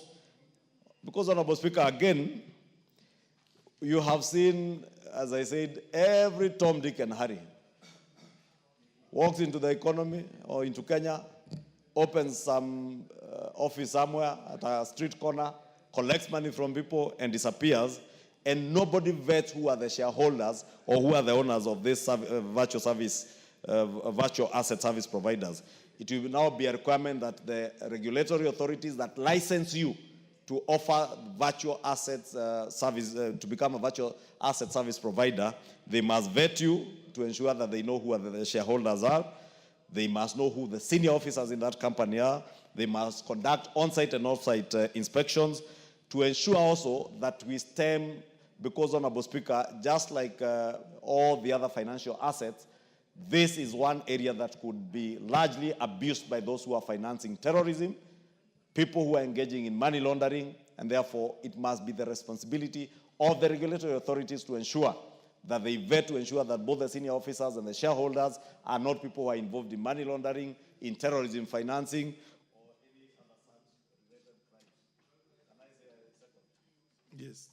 Because, Honorable Speaker, again, you have seen, as I said, every Tom, Dick, and Harry walks into the economy or into Kenya, opens some office somewhere at a street corner, collects money from people, and disappears, and nobody vets who are the shareholders or who are the owners of this virtual asset service providers. It will now be a requirement that the regulatory authorities that license you to offer virtual assets service, to become a virtual asset service provider, they must vet you to ensure that they know who the shareholders are. They must know who the senior officers in that company are. They must conduct on-site and off-site inspections to ensure also that we stem, because, Honorable Speaker, just like all the other financial assets, this is one area that could be largely abused by those who are financing terrorism, people who are engaging in money laundering, and therefore it must be the responsibility of the regulatory authorities to ensure that they vet to ensure that both the senior officers and the shareholders are not people who are involved in money laundering, in terrorism financing, or any other such related crimes. Can I say a second? Yes.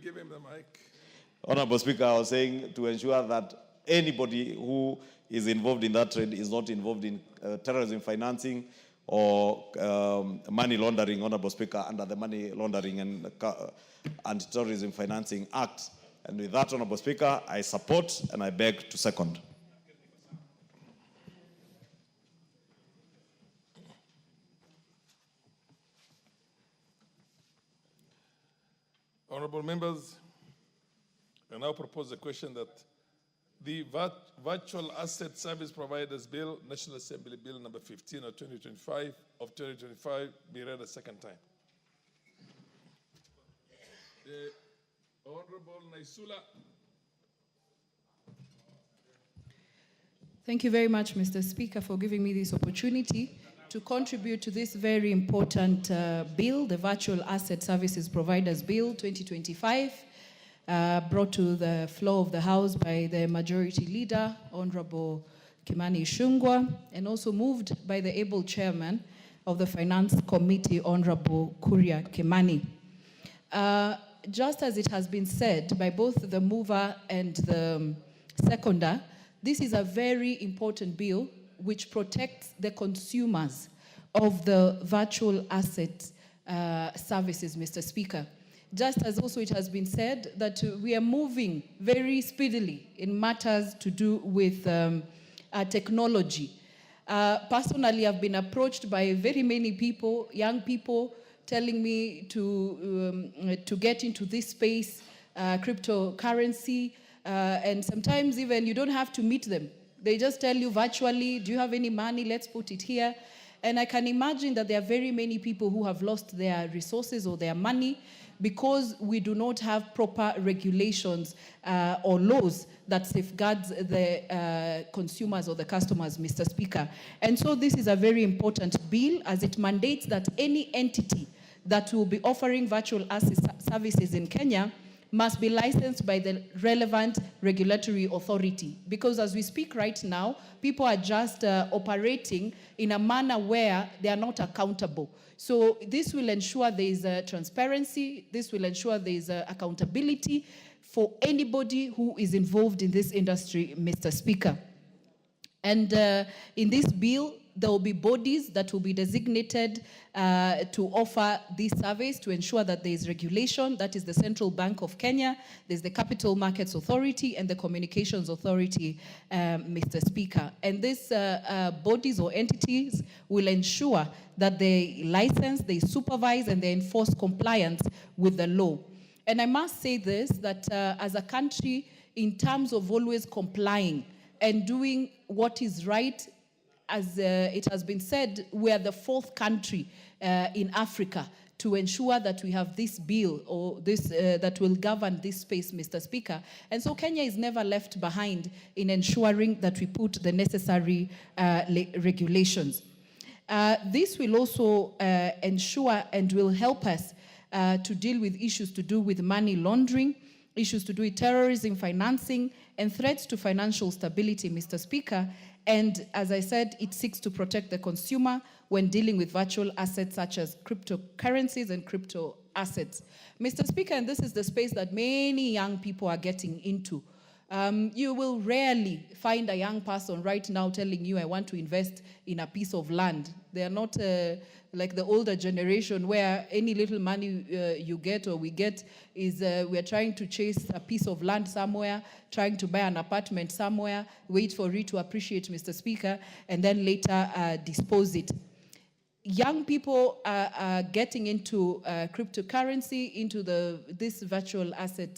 Give him the mic. Honorable Speaker, I was saying to ensure that anybody who is involved in that trade is not involved in terrorism financing or money laundering, Honorable Speaker, under the Money Laundering and Anti-Terrorism Financing Act. And with that, Honorable Speaker, I support and I beg to second. Honorable members, I now propose the question that the Virtual Asset Service Providers Bill, National Assembly Bill number 15 of 2025 be read a second time. The Honorable Naisula. Thank you very much, Mr. Speaker, for giving me this opportunity to contribute to this very important bill, the Virtual Asset Services Providers Bill 2025, brought to the floor of the House by the Majority Leader, Honorable Kimani Ichung'wah, and also moved by the able Chairman of the Finance Committee, Honorable Kuria Kimani. Just as it has been said by both the mover and the seconder, this is a very important bill which protects the consumers of the virtual asset services, Mr. Speaker. Just as also it has been said that we are moving very speedily in matters to do with technology. Personally, I've been approached by very many people, young people, telling me to get into this space, cryptocurrency, and sometimes even you don't have to meet them. They just tell you virtually, do you have any money? Let's put it here. And I can imagine that there are very many people who have lost their resources or their money because we do not have proper regulations or laws that safeguards the consumers or the customers, Mr. Speaker. And so this is a very important bill as it mandates that any entity that will be offering virtual asset services in Kenya must be licensed by the relevant regulatory authority. Because as we speak right now, people are just operating in a manner where they are not accountable. So this will ensure there is transparency, this will ensure there is accountability for anybody who is involved in this industry, Mr. Speaker. And in this bill, there will be bodies that will be designated to offer this service to ensure that there is regulation. That is the Central Bank of Kenya, there's the Capital Markets Authority, and the Communications Authority, Mr. Speaker. And these bodies or entities will ensure that they license, they supervise, and they enforce compliance with the law. And I must say this, that as a country, in terms of always complying and doing what is right, as it has been said, we are the fourth country in Africa to ensure that we have this bill or this that will govern this space, Mr. Speaker. And so Kenya is never left behind in ensuring that we put the necessary regulations. This will also ensure and will help us to deal with issues to do with money laundering, issues to do with terrorism financing, and threats to financial stability, Mr. Speaker. And as I said, it seeks to protect the consumer when dealing with virtual assets such as cryptocurrencies and crypto assets. Mr. Speaker, and this is the space that many young people are getting into. You will rarely find a young person right now telling you, I want to invest in a piece of land. They are not like the older generation where any little money you get or we get is we're trying to chase a piece of land somewhere, trying to buy an apartment somewhere, wait for it to appreciate, Mr. Speaker, and then later dispose it. Young people are getting into cryptocurrency, into this virtual asset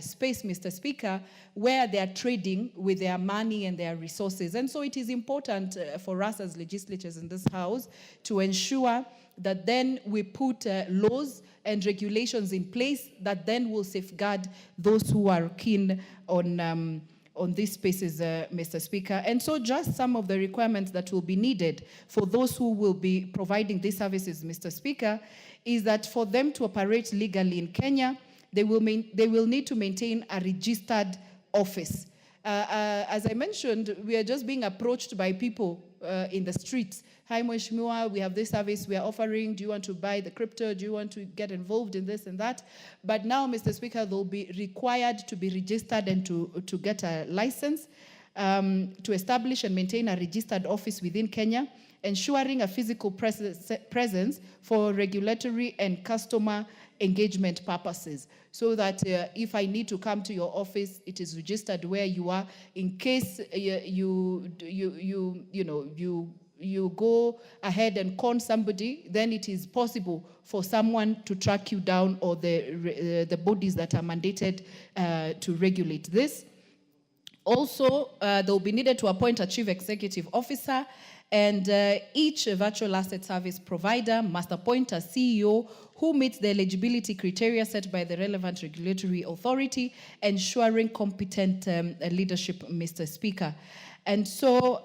space, Mr. Speaker, where they are trading with their money and their resources. And so it is important for us as legislators in this House to ensure that then we put laws and regulations in place that then will safeguard those who are keen on these spaces, Mr. Speaker. And so just some of the requirements that will be needed for those who will be providing these services, Mr. Speaker, is that for them to operate legally in Kenya, they will need to maintain a registered office. As I mentioned, we are just being approached by people in the streets. Hi, Mheshimiwa, we have this service we are offering. Do you want to buy the crypto? Do you want to get involved in this and that? But now, Mr. Speaker, they'll be required to be registered and to get a license, to establish and maintain a registered office within Kenya, ensuring a physical presence for regulatory and customer engagement purposes, so that if I need to come to your office, it is registered where you are. In case you go ahead and con somebody, then it is possible for someone to track you down, or the bodies that are mandated to regulate this. Also, they will be needed to appoint a chief executive officer, and each virtual asset service provider must appoint a CEO who meets the eligibility criteria set by the relevant regulatory authority, ensuring competent leadership, Mr. Speaker. And so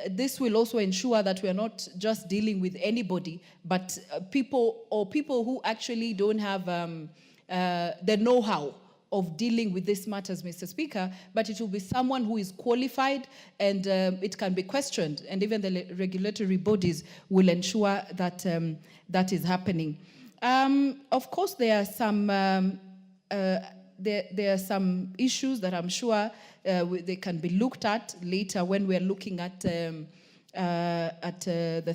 this will also ensure that we are not just dealing with anybody, but people who actually don't have the know-how of dealing with these matters, Mr. Speaker, but it will be someone who is qualified, and it can be questioned, and even the regulatory bodies will ensure that that is happening. Of course, there are some there are some issues that I'm sure they can be looked at later when we're looking at the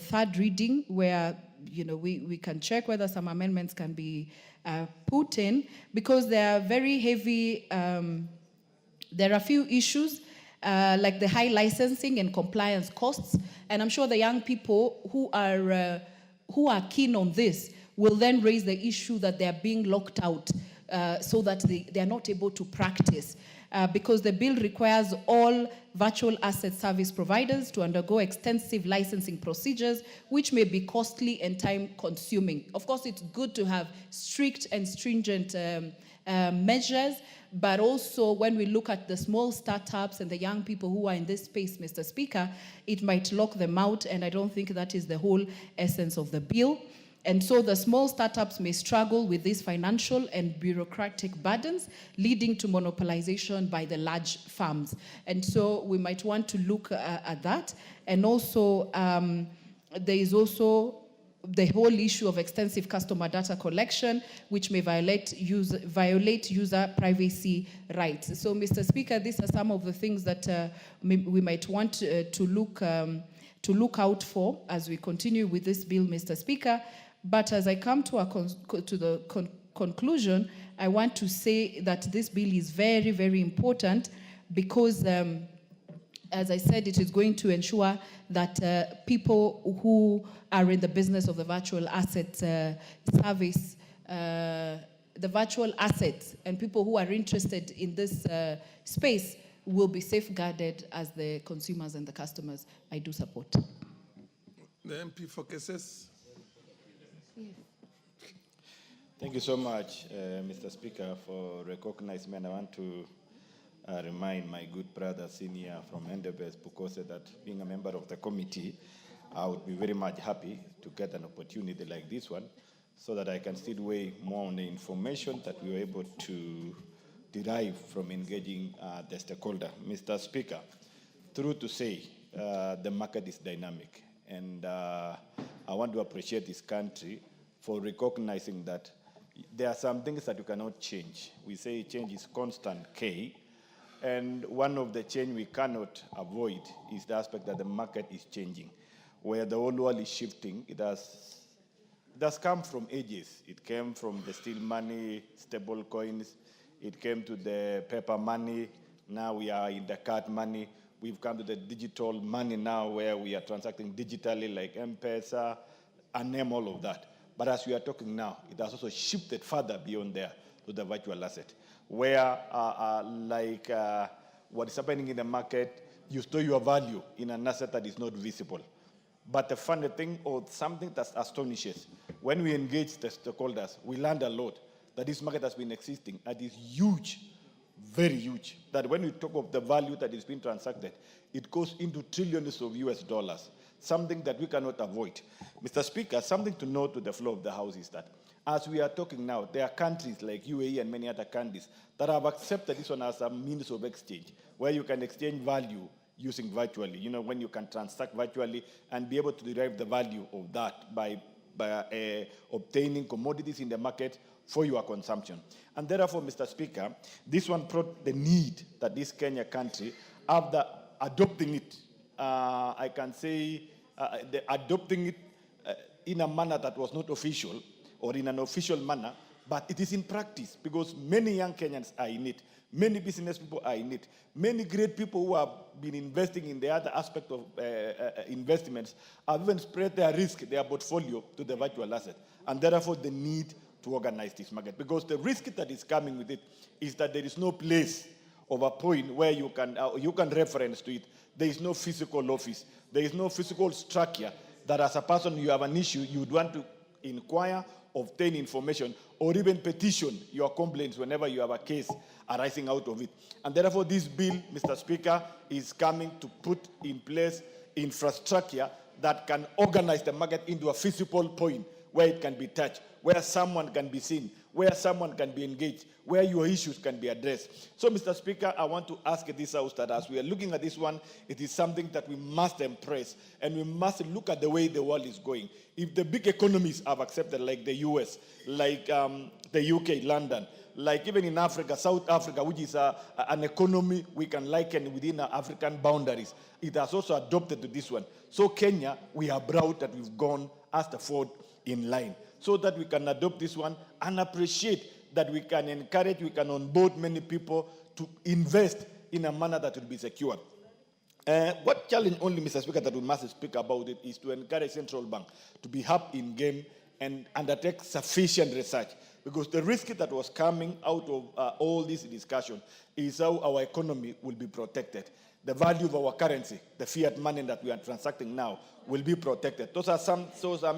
third reading, where we can check whether some amendments can be put in, because there are very heavy, there are a few issues like the high licensing and compliance costs, and I'm sure the young people who are keen on this will then raise the issue that they are being locked out so that they are not able to practice. Because the bill requires all virtual asset service providers to undergo extensive licensing procedures, which may be costly and time-consuming. Of course, it's good to have strict and stringent measures, but also when we look at the small startups and the young people who are in this space, Mr. Speaker, it might lock them out, and I don't think that is the whole essence of the bill. And so the small startups may struggle with these financial and bureaucratic burdens, leading to monopolization by the large firms. And so we might want to look at that. And also, there is also the whole issue of extensive customer data collection, which may violate user privacy rights. So, Mr. Speaker, these are some of the things that we might want to look out for as we continue with this bill, Mr. Speaker. But as I come to the conclusion, I want to say that this bill is very, very important because, as I said, it is going to ensure that people who are in the business of the virtual asset service, the virtual assets, and people who are interested in this space will be safeguarded as the consumers and the customers. I do support. The MP for cases. Thank you so much, Mr. Speaker, for recognizing me. And I want to remind my good brother, senior from Endebess, Bukose, that being a member of the committee, I would be very much happy to get an opportunity like this one so that I can still weigh more on the information that we were able to derive from engaging the stakeholder. Mr. Speaker, true to say, the market is dynamic. And I want to appreciate this country for recognizing that there are some things that you cannot change. We say change is constant K. And one of the change we cannot avoid is the aspect that the market is changing. Where the whole world is shifting, it has come from ages. It came from the steel money, stable coins. It came to the paper money. Now we are in the card money. We've come to the digital money now where we are transacting digitally like M-Pesa, and name all of that. But as we are talking now, it has also shifted further beyond there to the virtual asset, where what is happening in the market, you store your value in an asset that is not visible. But the funny thing, or something that astonishes, when we engage the stakeholders, we learned a lot that this market has been existing and is huge, very huge. That when we talk of the value that is being transacted, it goes into trillions of US dollars, something that we cannot avoid. Mr. Speaker, something to note to the floor of the House is that as we are talking now, there are countries like UAE and many other countries that have accepted this one as a means of exchange, where you can exchange value using virtually, when you can transact virtually and be able to derive the value of that by obtaining commodities in the market for your consumption. And therefore, Mr. Speaker, this one brought the need that this Kenya country, after adopting it, I can say adopting it in a manner that was not official or in an official manner, but it is in practice because many young Kenyans are in it. Many business people are in it. Many great people who have been investing in the other aspect of investments have even spread their risk, their portfolio to the virtual asset. And therefore, the need to organize this market. Because the risk that is coming with it is that there is no place of a point where you can reference to it. There is no physical office. There is no physical structure that as a person you have an issue, you would want to inquire, obtain information, or even petition your complaints whenever you have a case arising out of it. And therefore, this bill, Mr. Speaker, is coming to put in place infrastructure that can organize the market into a physical point where it can be touched, where someone can be seen, where someone can be engaged, where your issues can be addressed. So, Mr. Speaker, I want to ask this House that as we are looking at this one, it is something that we must embrace, and we must look at the way the world is going. If the big economies have accepted, like the US, like the UK, London, like even in Africa, South Africa, which is an economy we can liken within our African boundaries, it has also adopted to this one. So Kenya, we are proud that we've gone as the fourth in line, so that we can adopt this one and appreciate that we can encourage, we can onboard many people to invest in a manner that will be secure. What challenge only, Mr. Speaker, that we must speak about it is to encourage central bank to be up in game and undertake sufficient research. Because the risk that was coming out of all this discussion is how our economy will be protected. The value of our currency, the fiat money that we are transacting now, will be protected. Those are some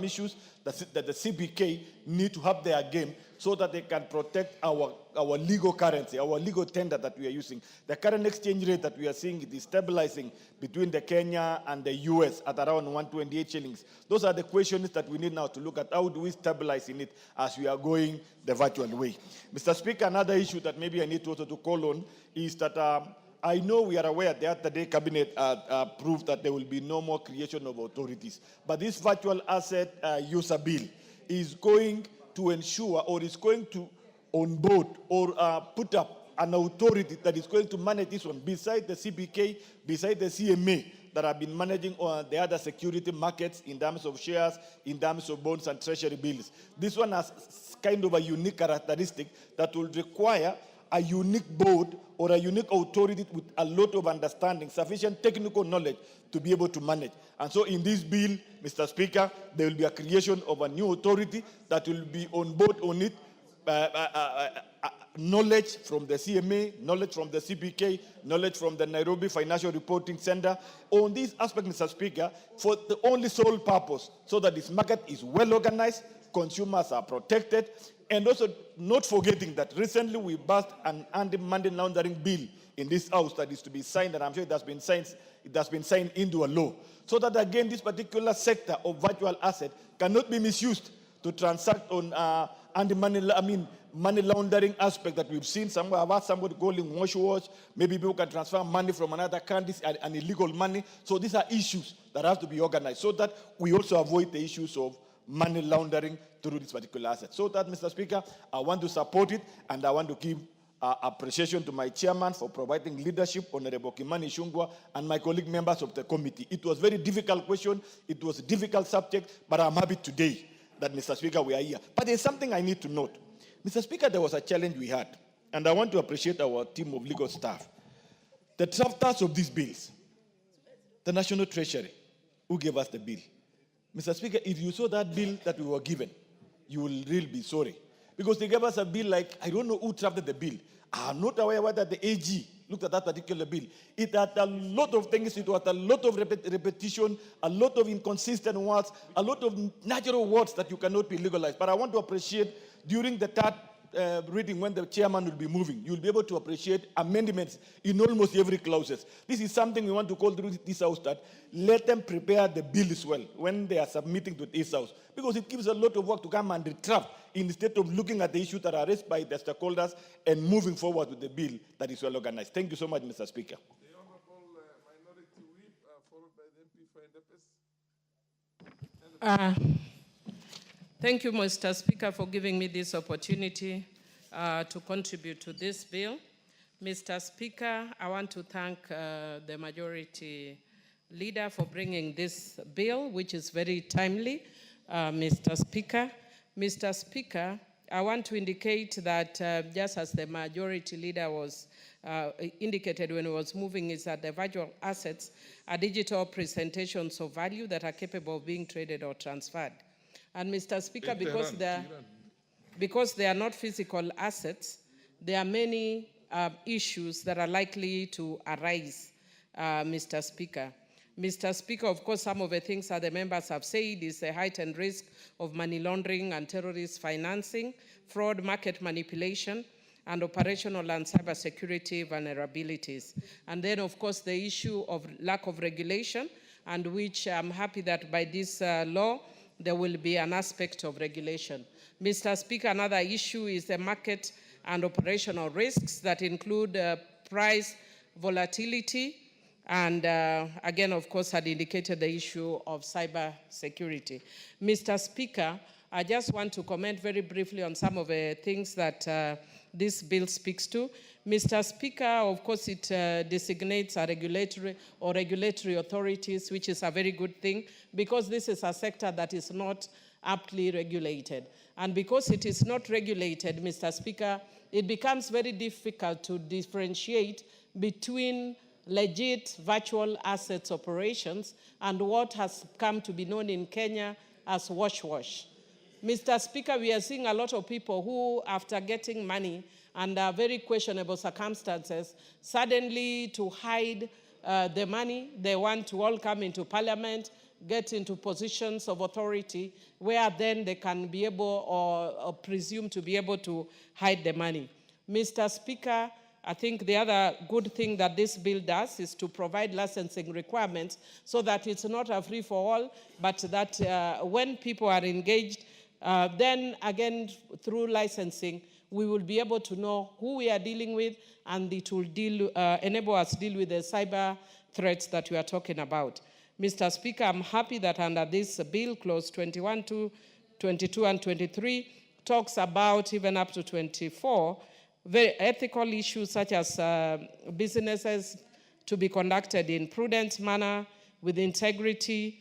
issues that the CBK need to have their game so that they can protect our legal currency, our legal tender that we are using. The current exchange rate that we are seeing, it is stabilizing between the Kenya and the US at around 128 shillings. Those are the questions that we need now to look at. How do we stabilize in it as we are going the virtual way? Mr. Speaker, another issue that maybe I need to also to call on is that I know we are aware the other day Cabinet approved that there will be no more creation of authorities. But this virtual asset user bill is going to ensure, or is going to onboard or put up an authority that is going to manage this one, beside the CBK, beside the CMA that have been managing the other security markets in terms of shares, in terms of bonds and treasury bills. This one has kind of a unique characteristic that will require a unique board or a unique authority with a lot of understanding, sufficient technical knowledge to be able to manage. And so in this bill, Mr. Speaker, there will be a creation of a new authority that will be on board on it, knowledge from the CMA, knowledge from the CPK, knowledge from the Nairobi Financial Reporting Center on this aspect, Mr. Speaker, for the only sole purpose, so that this market is well organized, consumers are protected, and also not forgetting that recently we passed an anti-money laundering bill in this house that is to be signed, and I'm sure it has been signed into a law, so that again this particular sector of virtual asset cannot be misused to transact on money laundering aspect that we've seen somewhere about somebody calling wash. Maybe people can transfer money from another country and illegal money. So these are issues that have to be organized so that we also avoid the issues of money laundering through this particular asset. So that, Mr. Speaker, I want to support it, and I want to give appreciation to my chairman for providing leadership, Honorable Kimani Ichung'wah, and my colleague members of the committee. It was a very difficult question. It was a difficult subject, but I'm happy today that, Mr. Speaker, we are here. But there's something I need to note. Mr. Speaker, there was a challenge we had, and I want to appreciate our team of legal staff. The drafters of these bills, the National Treasury, who gave us the bill. Mr. Speaker, if you saw that bill that we were given, you will really be sorry. Because they gave us a bill like, I don't know who drafted the bill. I'm not aware whether the AG looked at that particular bill. It had a lot of things, it had a lot of repetition, a lot of inconsistent words, a lot of natural words that you cannot be legalized. But I want to appreciate during the third reading, when the chairman will be moving, you'll be able to appreciate amendments in almost every clauses. This is something we want to call through this house, that let them prepare the bill as well when they are submitting to this house, because it gives a lot of work to come and retract instead of looking at the issues that are raised by the stakeholders and moving forward with the bill that is well organized. Thank you so much, Mr. Speaker. The Honorable Minority Whip, followed by the MP for Independence. Thank you, Mr. Speaker, for giving me this opportunity to contribute to this bill. Mr. Speaker, I want to thank the majority leader for bringing this bill, which is very timely, Mr. Speaker. Mr. Speaker, I want to indicate that just as the majority leader was indicated when he was moving, is that the virtual assets are digital presentations of value that are capable of being traded or transferred. And Mr. Speaker, because they are not physical assets, there are many issues that are likely to arise, Mr. Speaker. Mr. Speaker, of course, some of the things that the members have said is the heightened risk of money laundering and terrorist financing, fraud, market manipulation, and operational and cybersecurity vulnerabilities. And then, of course, the issue of lack of regulation, and which I'm happy that by this law, there will be an aspect of regulation. Mr. Speaker, another issue is the market and operational risks that include price volatility, and again, of course, had indicated the issue of cyber security. Mr. Speaker, I just want to comment very briefly on some of the things that this bill speaks to. Mr. Speaker, of course, it designates a regulatory authorities, which is a very good thing, because this is a sector that is not aptly regulated. And because it is not regulated, Mr. Speaker, it becomes very difficult to differentiate between legit virtual assets operations and what has come to be known in Kenya as wash. Mr. Speaker, we are seeing a lot of people who, after getting money under very questionable circumstances, suddenly to hide the money, they want to all come into parliament, get into positions of authority, where then they can be able or presume to be able to hide the money. Mr. Speaker, I think the other good thing that this bill does is to provide licensing requirements so that it's not a free-for-all, but that when people are engaged, then again, through licensing, we will be able to know who we are dealing with, and it will enable us to deal with the cyber threats that we are talking about. Mr. Speaker, I'm happy that under this bill, clause 21, 22, and 23 talks about even up to 24, very ethical issues such as businesses to be conducted in prudent manner, with integrity,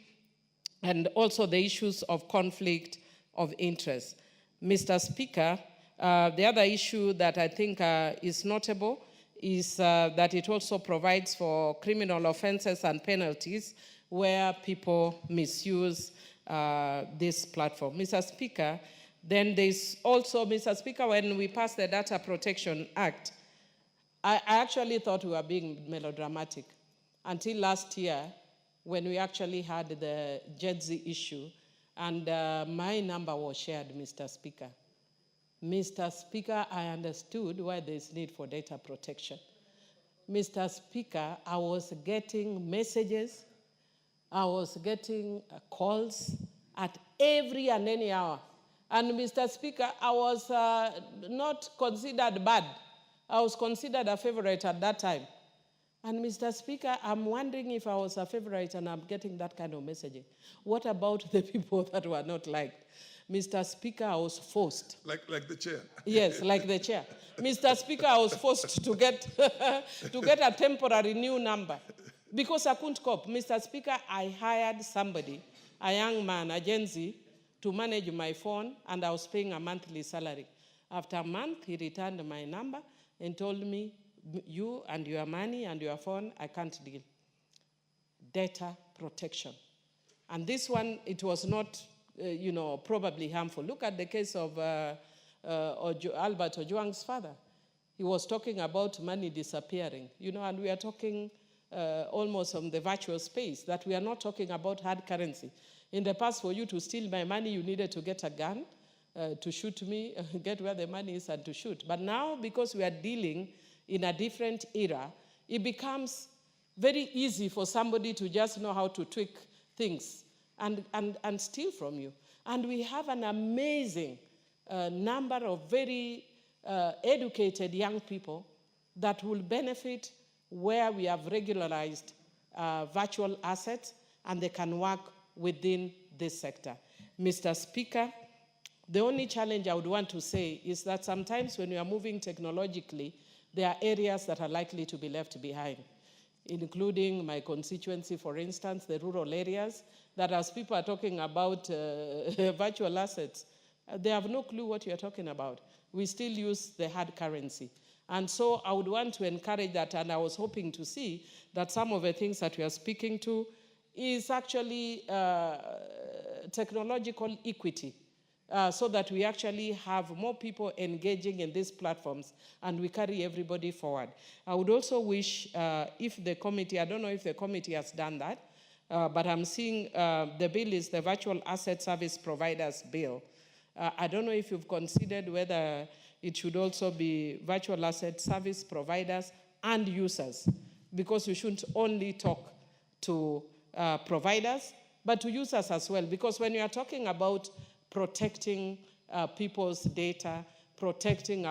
and also the issues of conflict of interest. Mr. Speaker, the other issue that I think is notable is that it also provides for criminal offenses and penalties where people misuse this platform. Mr. Speaker, Then there's also, Mr. Speaker, when we passed the Data Protection Act, I actually thought we were being melodramatic until last year when we actually had the Gen Z issue, and my number was shared, Mr. Speaker. Mr. Speaker, I understood why there's need for data protection. Mr. Speaker, I was getting messages, I was getting calls at every and any hour. And Mr. Speaker, I was not considered bad. I was considered a favorite at that time. And Mr. Speaker, I'm wondering if I was a favorite and I'm getting that kind of messaging. What about the people that were not liked? Mr. Speaker, I was forced. Like the chair. Yes, like the chair. Mr. Speaker, I was forced to get a temporary new number because I couldn't cope. Mr. Speaker, I hired somebody, a young man, a Gen Z, to manage my phone, and I was paying a monthly salary. After a month, he returned my number and told me, you and your money and your phone, I can't deal. Data protection. And this one, it was not, probably harmful. Look at the case of Albert Ojwang's father. He was talking about money disappearing, and we are talking almost on the virtual space, that we are not talking about hard currency. In the past, for you to steal my money, you needed to get a gun to shoot me, get where the money is and to shoot. But now, because we are dealing in a different era, it becomes very easy for somebody to just know how to tweak things and steal from you. And we have an amazing number of very educated young people that will benefit where we have regularized virtual assets and they can work within this sector. Mr. Speaker, the only challenge I would want to say is that sometimes when we are moving technologically, there are areas that are likely to be left behind, including my constituency, for instance, the rural areas, that as people are talking about virtual assets, they have no clue what you're talking about. We still use the hard currency. And so I would want to encourage that, and I was hoping to see that some of the things that we are speaking to is actually technological equity, so that we actually have more people engaging in these platforms and we carry everybody forward. I would also wish if the committee, I don't know if the committee has done that, but I'm seeing the bill is the Virtual Asset Service Providers Bill. I don't know if you've considered whether it should also be virtual asset service providers and users, because we shouldn't only talk to providers, but to users as well. Because when you are talking about protecting people's data, protecting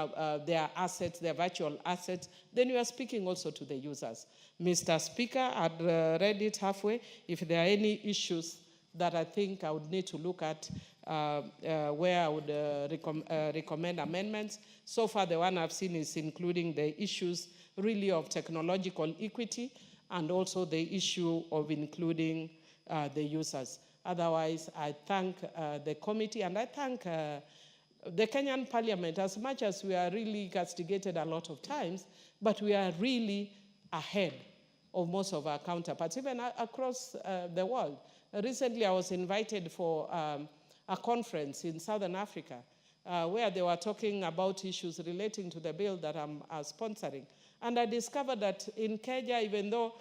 their assets, their virtual assets, then you are speaking also to the users. Mr. Speaker, I'd read it halfway. If there are any issues that I think I would need to look at where I would recommend amendments. So far, the one I've seen is including the issues really of technological equity and also the issue of including the users. Otherwise, I thank the committee and I thank the Kenyan Parliament, as much as we are really castigated a lot of times, but we are really ahead of most of our counterparts, even across the world. Recently, I was invited for a conference in Southern Africa where they were talking about issues relating to the bill that I'm sponsoring. And I discovered that in Kenya, even though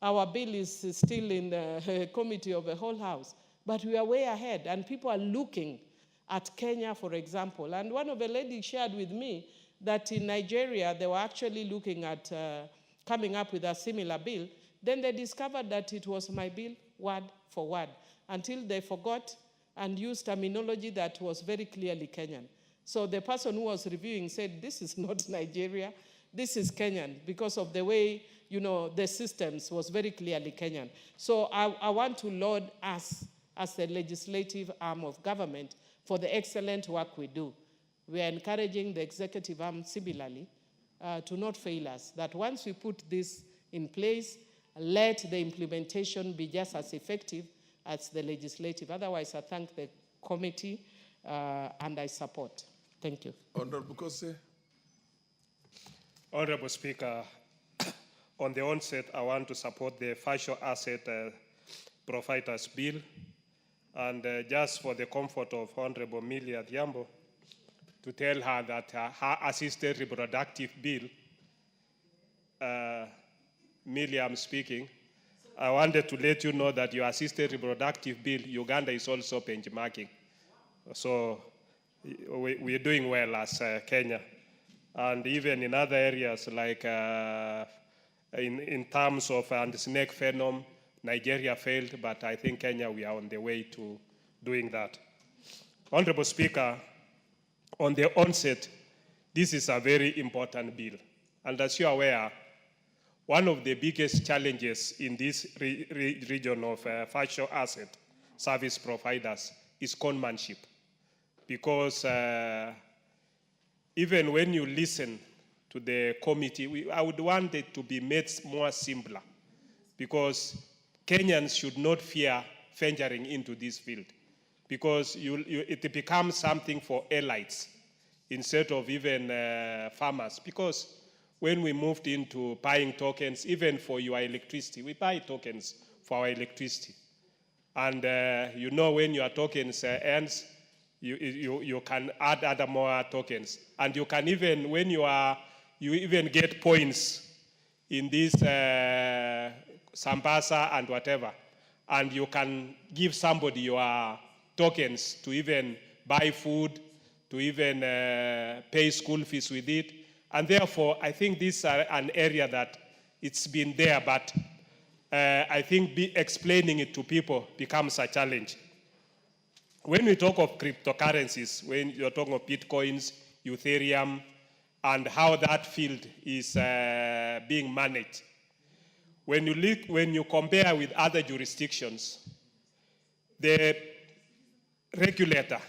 our bill is still in the committee of the whole house, but we are way ahead, and people are looking at Kenya, for example. And one of the ladies shared with me that in Nigeria, they were actually looking at coming up with a similar bill. Then they discovered that it was my bill, word for word, until they forgot and used terminology that was very clearly Kenyan. So the person who was reviewing said, this is not Nigeria, this is Kenyan, because of the way, the systems was very clearly Kenyan. So I want to laud us as the legislative arm of government for the excellent work we do. We are encouraging the executive arm similarly to not fail us, that once we put this in place, let the implementation be just as effective as the legislative. Otherwise, I thank the committee and I support. Thank you. Honorable Kose. Honorable Speaker, on the onset, I want to support the Virtual Asset Providers Bill And just for the comfort of Honorable Millie Adhiambo, to tell her that her assisted reproductive bill, Millie, I'm speaking, I wanted to let you know that your assisted reproductive bill, Uganda is also benchmarking. So we're doing well as Kenya. And even in other areas like in terms of snake venom, Nigeria failed, but I think Kenya, we are on the way to doing that. Honorable Speaker, on the onset, this is a very important bill. And as you are aware, one of the biggest challenges in this region of financial asset service providers is conmanship. Because even when you listen to the committee, I would want it to be made more simpler, because Kenyans should not fear venturing into this field, because it becomes something for elites instead of even farmers. Because when we moved into buying tokens, even for your electricity, we buy tokens for our electricity. And you know, when your tokens ends, you can add other more tokens. And you can even, when you even get points in this Sambasa and whatever, and you can give somebody your tokens to even buy food, to even pay school fees with it. And therefore, I think this is an area that it's been there, but I think explaining it to people becomes a challenge. When we talk of cryptocurrencies, when you're talking of Bitcoins, Ethereum, and how that field is being managed, when you compare with other jurisdictions, the regulator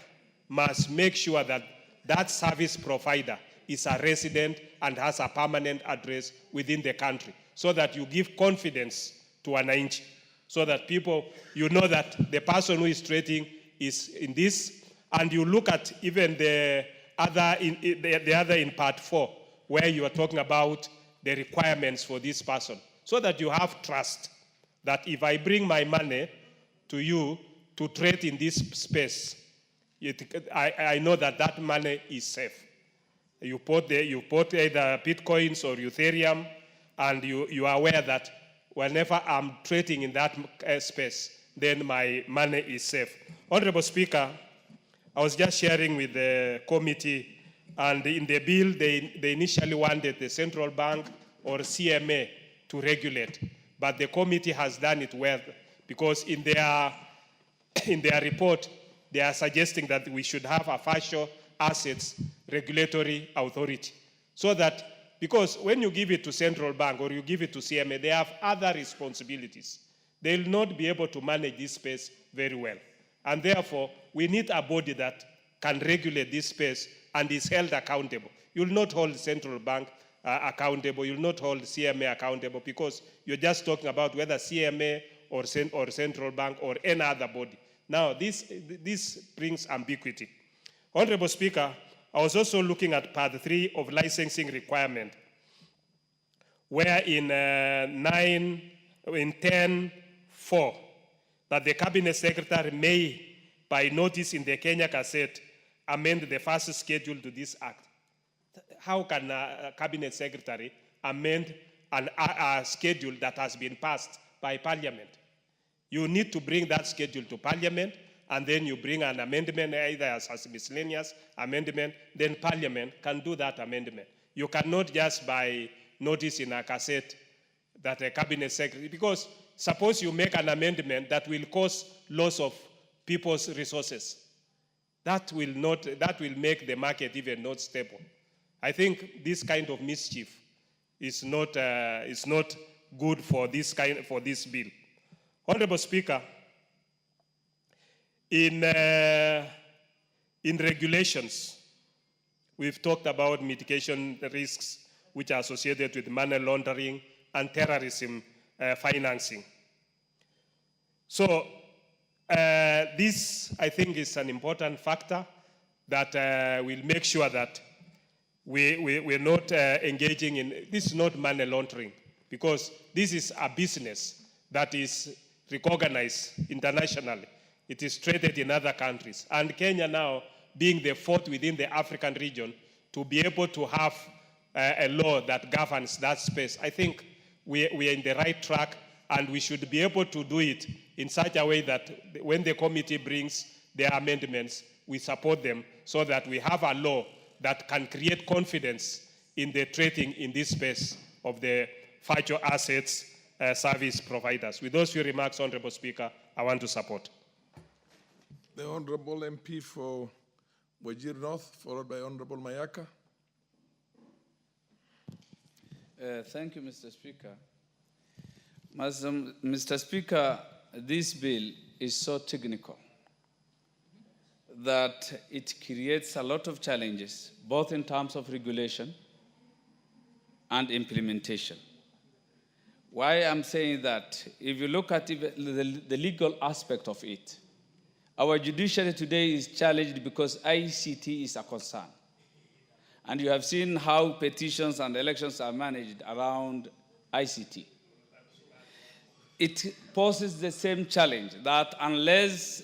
must make sure that that service provider is a resident and has a permanent address within the country, so that you give confidence to wananchi, so that people, you know that the person who is trading is in this, and you look at even the other in part 4, where you are talking about the requirements for this person, so that you have trust that if I bring my money to you to trade in this space, I know that that money is safe. You put either Bitcoins or Ethereum, and you are aware that whenever I'm trading in that space, then my money is safe. Honorable Speaker, I was just sharing with the committee, and in the bill, they initially wanted the central bank or CMA to regulate, but the committee has done it well, because in their report, they are suggesting that we should have a financial assets regulatory authority, so that, because when you give it to central bank or you give it to CMA, they have other responsibilities. They will not be able to manage this space very well. And therefore, we need a body that can regulate this space and is held accountable. You will not hold the central bank accountable. You will not hold CMA accountable, because you're just talking about whether CMA or central bank or any other body. Now, this brings ambiguity. Honorable Speaker, I was also looking at part 3 of licensing requirement, where in 10.4, that the Cabinet Secretary may, by notice in the Kenya Gazette, amend the first schedule to this act. How can a Cabinet Secretary amend a schedule that has been passed by Parliament? You need to bring that schedule to Parliament, and then you bring an amendment, either as a miscellaneous amendment, then Parliament can do that amendment. You cannot just by notice in a cassette that a Cabinet Secretary, because suppose you make an amendment that will cause loss of people's resources. That will make the market even not stable. I think this kind of mischief is not good for this bill. Honorable Speaker, in regulations, we've talked about mitigation risks which are associated with money laundering and terrorism financing. So this, I think, is an important factor that will make sure that we're not engaging in, this is not money laundering, because this is a business that is recognized internationally. It is traded in other countries. And Kenya now, being the fourth within the African region, to be able to have a law that governs that space, I think we are in the right track, and we should be able to do it in such a way that when the committee brings their amendments, we support them so that we have a law that can create confidence in the trading in this space of the virtual assets service providers. With those few remarks, Honorable Speaker, I want to support. The Honorable MP for Wajir North, followed by Honorable Mayaka. Thank you, Mr. Speaker. Mr. Speaker, this bill is so technical that it creates a lot of challenges, both in terms of regulation and implementation. Why I'm saying that, if you look at the legal aspect of it, our judiciary today is challenged because ICT is a concern. And you have seen how petitions and elections are managed around ICT. It poses the same challenge that unless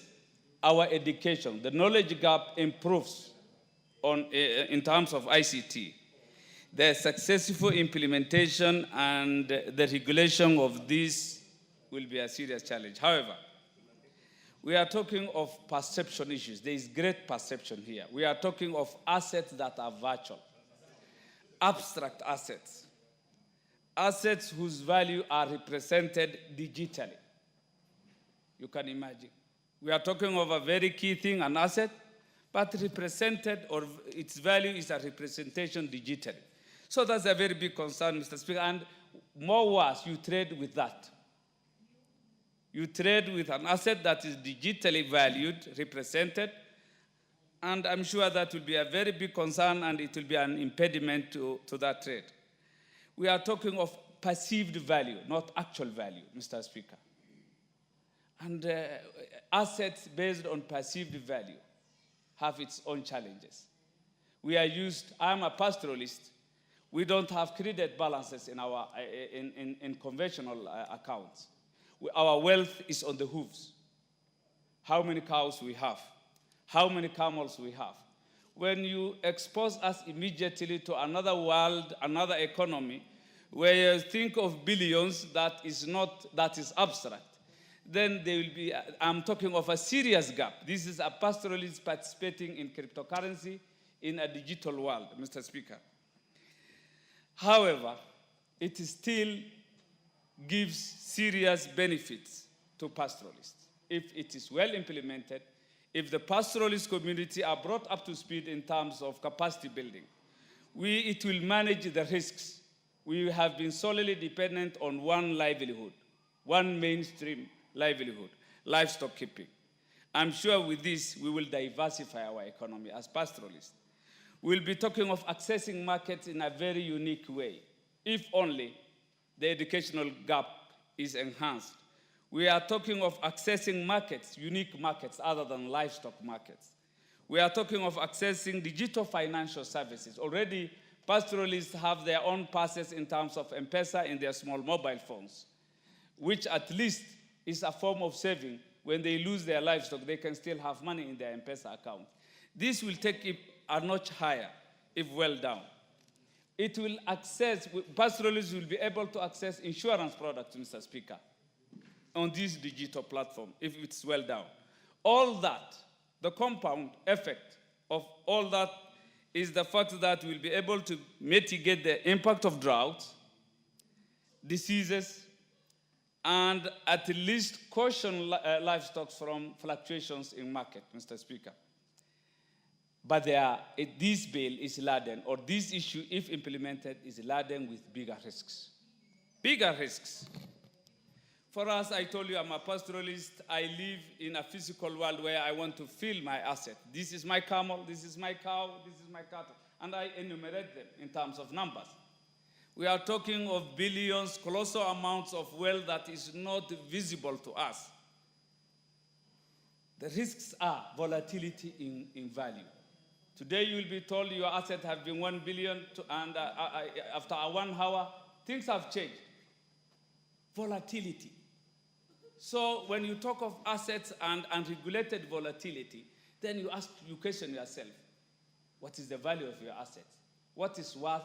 our education, the knowledge gap improves in terms of ICT, the successful implementation and the regulation of this will be a serious challenge. However, we are talking of perception issues. There is great perception here. We are talking of assets that are virtual, abstract assets, assets whose value are represented digitally. You can imagine. We are talking of a very key thing, an asset, but represented, or its value is a representation digitally. So that's a very big concern, Mr. Speaker, and more worse, you trade with that. You trade with an asset that is digitally valued, represented, and I'm sure that will be a very big concern, and it will be an impediment to that trade. We are talking of perceived value, not actual value, Mr. Speaker. And assets based on perceived value have its own challenges. We are used, I'm a pastoralist, we don't have credit balances in our in conventional accounts. Our wealth is on the hooves. How many cows we have, how many camels we have. When you expose us immediately to another world, another economy, where you think of billions that is abstract, then there will be, I'm talking of a serious gap. This is a pastoralist participating in cryptocurrency in a digital world, Mr. Speaker. However, it still gives serious benefits to pastoralists if it is well implemented, if the pastoralist community are brought up to speed in terms of capacity building. It will manage the risks. We have been solely dependent on one livelihood, one mainstream livelihood, livestock keeping. I'm sure with this, we will diversify our economy as pastoralists. We'll be talking of accessing markets in a very unique way, if only the educational gap is enhanced. We are talking of accessing markets, unique markets other than livestock markets. We are talking of accessing digital financial services. Already, pastoralists have their own passes in terms of M-Pesa in their small mobile phones, which at least is a form of saving. When they lose their livestock, they can still have money in their M-Pesa account. This will take it a notch higher if well done. It will access, pastoralists will be able to access insurance products, Mr. Speaker, on this digital platform, if it's well done. All that, the compound effect of all that is the fact that we'll be able to mitigate the impact of droughts, diseases, and at least caution livestock from fluctuations in market, Mr. Speaker. But this bill is laden, or this issue, if implemented, is laden with bigger risks. Bigger risks. For us, I told you I'm a pastoralist. I live in a physical world where I want to feel my asset. This is my camel, this is my cow, this is my cattle. And I enumerate them in terms of numbers. We are talking of billions, colossal amounts of wealth that is not visible to us. The risks are volatility in value. Today you will be told your assets have been 1 billion, and after 1 hour, things have changed. Volatility. So when you talk of assets and unregulated volatility, then you question yourself, what is the value of your assets? What is worth,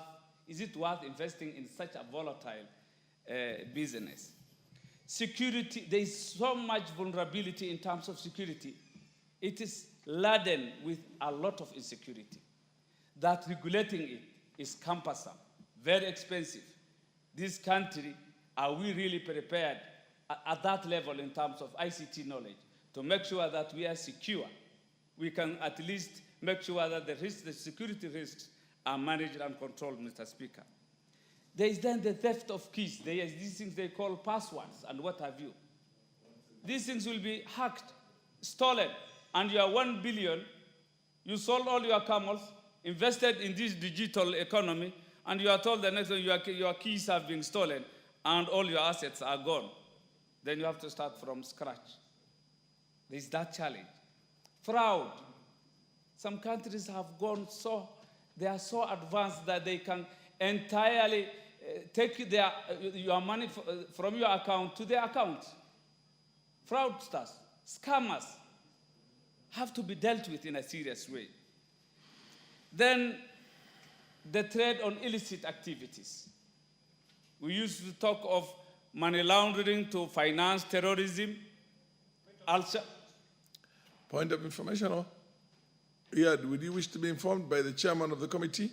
is it worth investing in such a volatile business? Security, there is so much vulnerability in terms of security. It is laden with a lot of insecurity. That regulating it is cumbersome, very expensive. This country, are we really prepared at that level in terms of ICT knowledge to make sure that we are secure? We can at least make sure that the security risks are managed and controlled, Mr. Speaker. There is then the theft of keys. There is these things they call passwords and what have you. These things will be hacked, stolen, and you are 1 billion, you sold all your camels, invested in this digital economy, and you are told the next day your keys have been stolen and all your assets are gone. Then you have to start from scratch. There is that challenge. Fraud. Some countries have gone they are so advanced that they can entirely take your money from your account to their account. Fraudsters, scammers have to be dealt with in a serious way. Then the trade on illicit activities. We used to talk of money laundering to finance terrorism. Point of information, or? Yeah, would you wish to be informed by the chairman of the committee?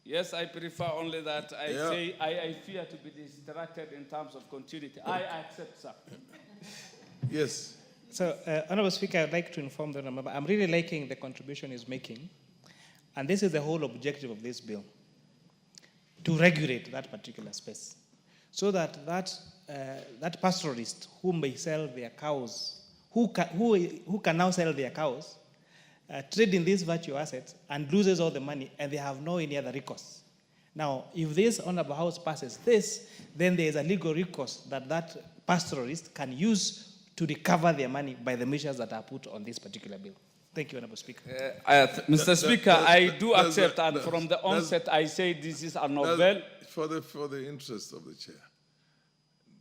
Yes, I prefer only that I fear to be distracted in terms of continuity. I accept, sir. Yes. So, Honorable Speaker, I'd like to inform the member, I'm really liking the contribution he's making, and this is the whole objective of this bill, to regulate that particular space, so that that pastoralist who may sell their cows, who can now sell their cows, trade in these virtual assets and loses all the money, and they have no any other recourse. Now, if this Honorable House passes this, then there is a legal recourse that pastoralist can use to recover their money by the measures that are put on this particular bill. Thank you, Honorable Speaker. Mr. Speaker, I do accept, and from the onset I say this is a novel. For the interest of the chair,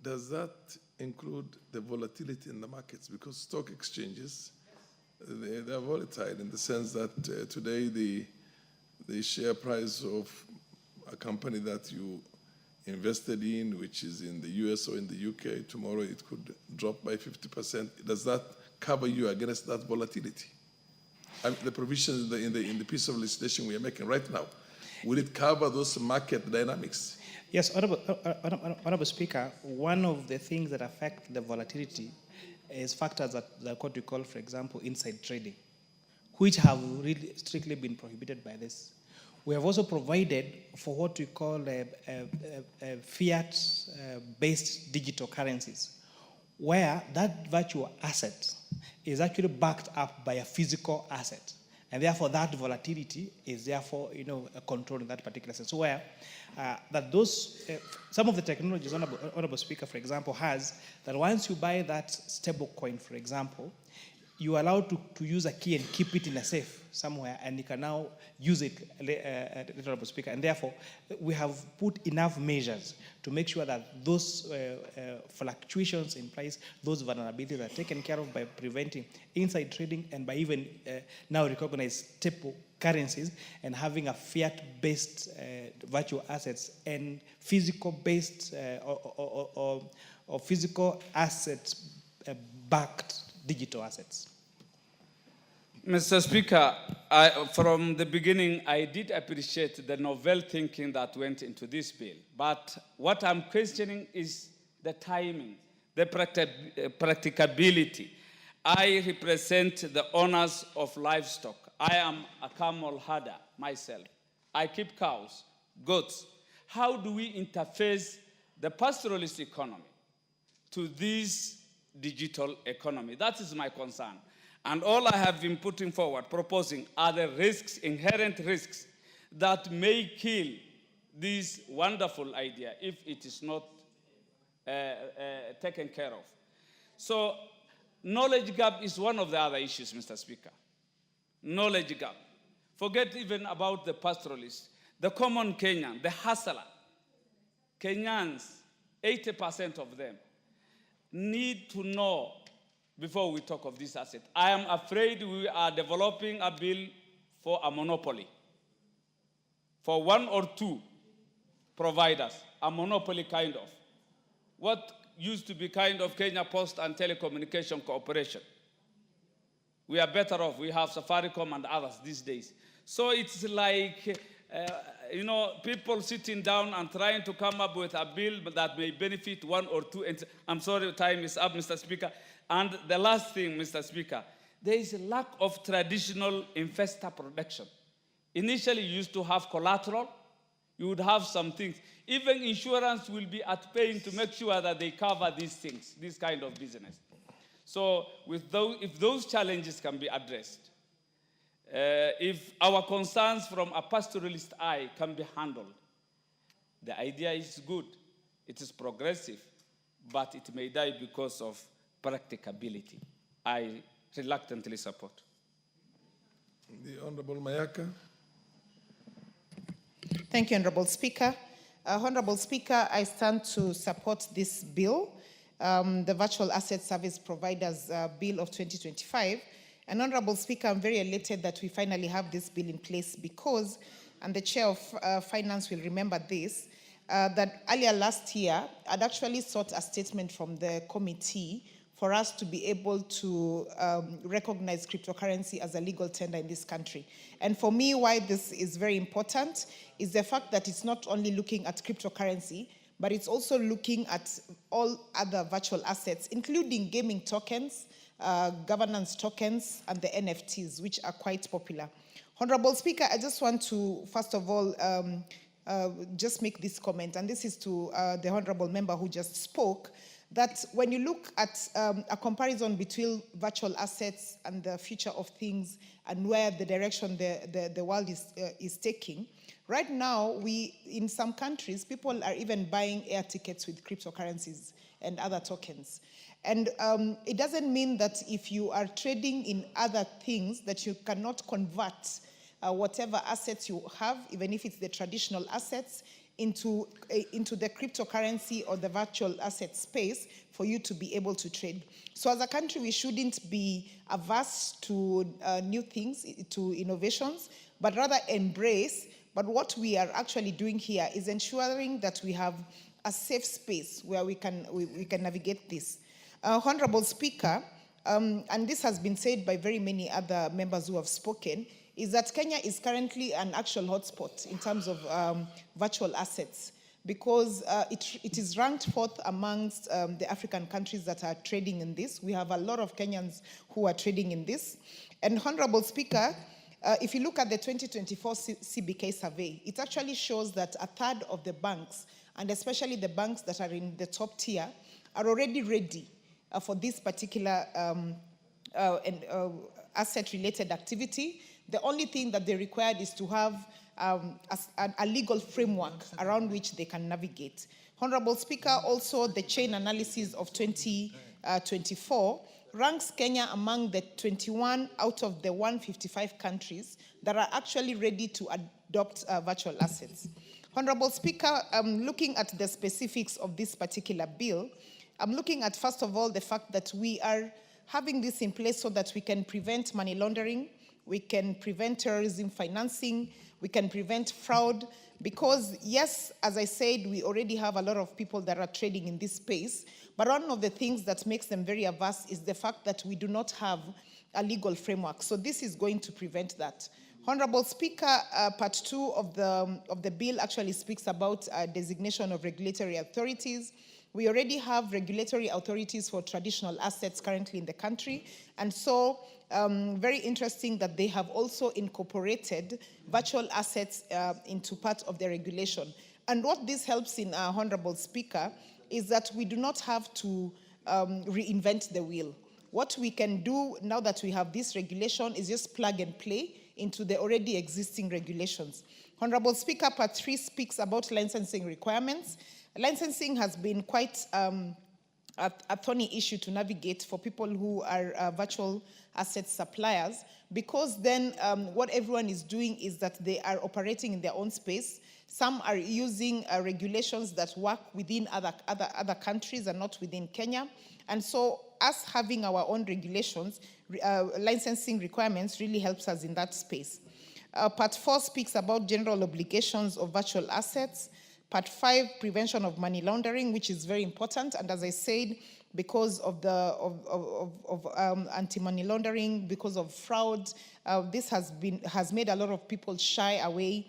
does that include the volatility in the markets? Because stock exchanges, they are volatile in the sense that today the share price of a company that you invested in, which is in the US or in the UK, tomorrow it could drop by 50%. Does that cover you against that volatility? The provisions in the piece of legislation we are making right now, will it cover those market dynamics? Yes, Honorable Speaker, one of the things that affect the volatility is factors that what we call, for example, inside trading, which have really strictly been prohibited by this. We have also provided for what we call fiat-based digital currencies, where that virtual asset is actually backed up by a physical asset. And therefore, that volatility is therefore, controlled in that particular sense. So where that some of the technologies, Honorable Speaker, for example, has that once you buy that stable coin, for example, you are allowed to use a key and keep it in a safe somewhere, and you can now use it, Honorable Speaker. And therefore, we have put enough measures to make sure that those fluctuations in price, those vulnerabilities are taken care of by preventing inside trading and by even now recognized stable currencies and having a fiat-based virtual assets and physical-based or physical assets-backed digital assets. Mr. Speaker, from the beginning, I did appreciate the novel thinking that went into this bill. But what I'm questioning is the timing, the practicability. I represent the owners of livestock. I am a camel herder myself. I keep cows, goats. How do we interface the pastoralist economy to this digital economy? That is my concern. And all I have been putting forward, proposing, are the risks, inherent risks, that may kill this wonderful idea if it is not taken care of. So, knowledge gap is one of the other issues, Mr. Speaker. Knowledge gap. Forget even about the pastoralists. The common Kenyan, the hustler, Kenyans, 80% of them need to know before we talk of this asset. I am afraid we are developing a bill for a monopoly, for one or two providers, a monopoly kind of. What used to be kind of Kenya Post and Telecommunication Corporation. We are better off. We have Safaricom and others these days. So it's like, people sitting down and trying to come up with a bill that may benefit one or two. I'm sorry, time is up, Mr. Speaker. And the last thing, Mr. Speaker, there is a lack of traditional investor protection. Initially, you used to have collateral. You would have some things. Even insurance will be at paying to make sure that they cover these things, this kind of business. So if those challenges can be addressed, if our concerns from a pastoralist eye can be handled, the idea is good. It is progressive, but it may die because of practicability. I reluctantly support. The Honorable Mayaka. Thank you, Honorable Speaker. Honorable Speaker, I stand to support this bill, the Virtual Asset Service Providers Bill of 2025. And Honorable Speaker, I'm very elated that we finally have this bill in place because, and the Chair of Finance will remember this, that earlier last year, I'd actually sought a statement from the committee for us to be able to recognize cryptocurrency as a legal tender in this country. And for me, why this is very important is the fact that it's not only looking at cryptocurrency, but it's also looking at all other virtual assets, including gaming tokens, governance tokens, and the NFTs, which are quite popular. Honorable Speaker, I just want to, first of all, just make this comment, and this is to the Honorable Member who just spoke, that when you look at a comparison between virtual assets and the future of things and where the direction the world is taking, right now, in some countries, people are even buying air tickets with cryptocurrencies and other tokens. And it doesn't mean that if you are trading in other things that you cannot convert whatever assets you have, even if it's the traditional assets, into the cryptocurrency or the virtual asset space for you to be able to trade. So as a country, we shouldn't be averse to new things, to innovations, but rather embrace. But what we are actually doing here is ensuring that we have a safe space where we can navigate this. Honorable Speaker, and this has been said by very many other members who have spoken, is that Kenya is currently an actual hotspot in terms of virtual assets because it is ranked fourth amongst the African countries that are trading in this. We have a lot of Kenyans who are trading in this. And Honorable Speaker, if you look at the 2024 CBK survey, it actually shows that a third of the banks, and especially the banks that are in the top tier, are already ready for this particular asset-related activity. The only thing that they required is to have a legal framework around which they can navigate. Honorable Speaker, also the chain analysis of 2024 ranks Kenya among the 21 out of the 155 countries that are actually ready to adopt virtual assets. Honorable Speaker, looking at the specifics of this particular bill, I'm looking at, first of all, the fact that we are having this in place so that we can prevent money laundering, we can prevent terrorism financing, we can prevent fraud, because yes, as I said, we already have a lot of people that are trading in this space, but one of the things that makes them very averse is the fact that we do not have a legal framework. So this is going to prevent that. Honorable Speaker, part 2 of the bill actually speaks about designation of regulatory authorities. We already have regulatory authorities for traditional assets currently in the country, and so very interesting that they have also incorporated virtual assets into part of the regulation. And what this helps in, Honorable Speaker, is that we do not have to reinvent the wheel. What we can do now that we have this regulation is just plug and play into the already existing regulations. Honorable Speaker, part 3 speaks about licensing requirements. Licensing has been quite a thorny issue to navigate for people who are virtual asset suppliers, because then what everyone is doing is that they are operating in their own space. Some are using regulations that work within other countries and not within Kenya. And so us having our own regulations, licensing requirements really helps us in that space. Part 4 speaks about general obligations of virtual assets. Part 5, prevention of money laundering, which is very important. And as I said, because of the anti-money laundering, because of fraud, this has made a lot of people shy away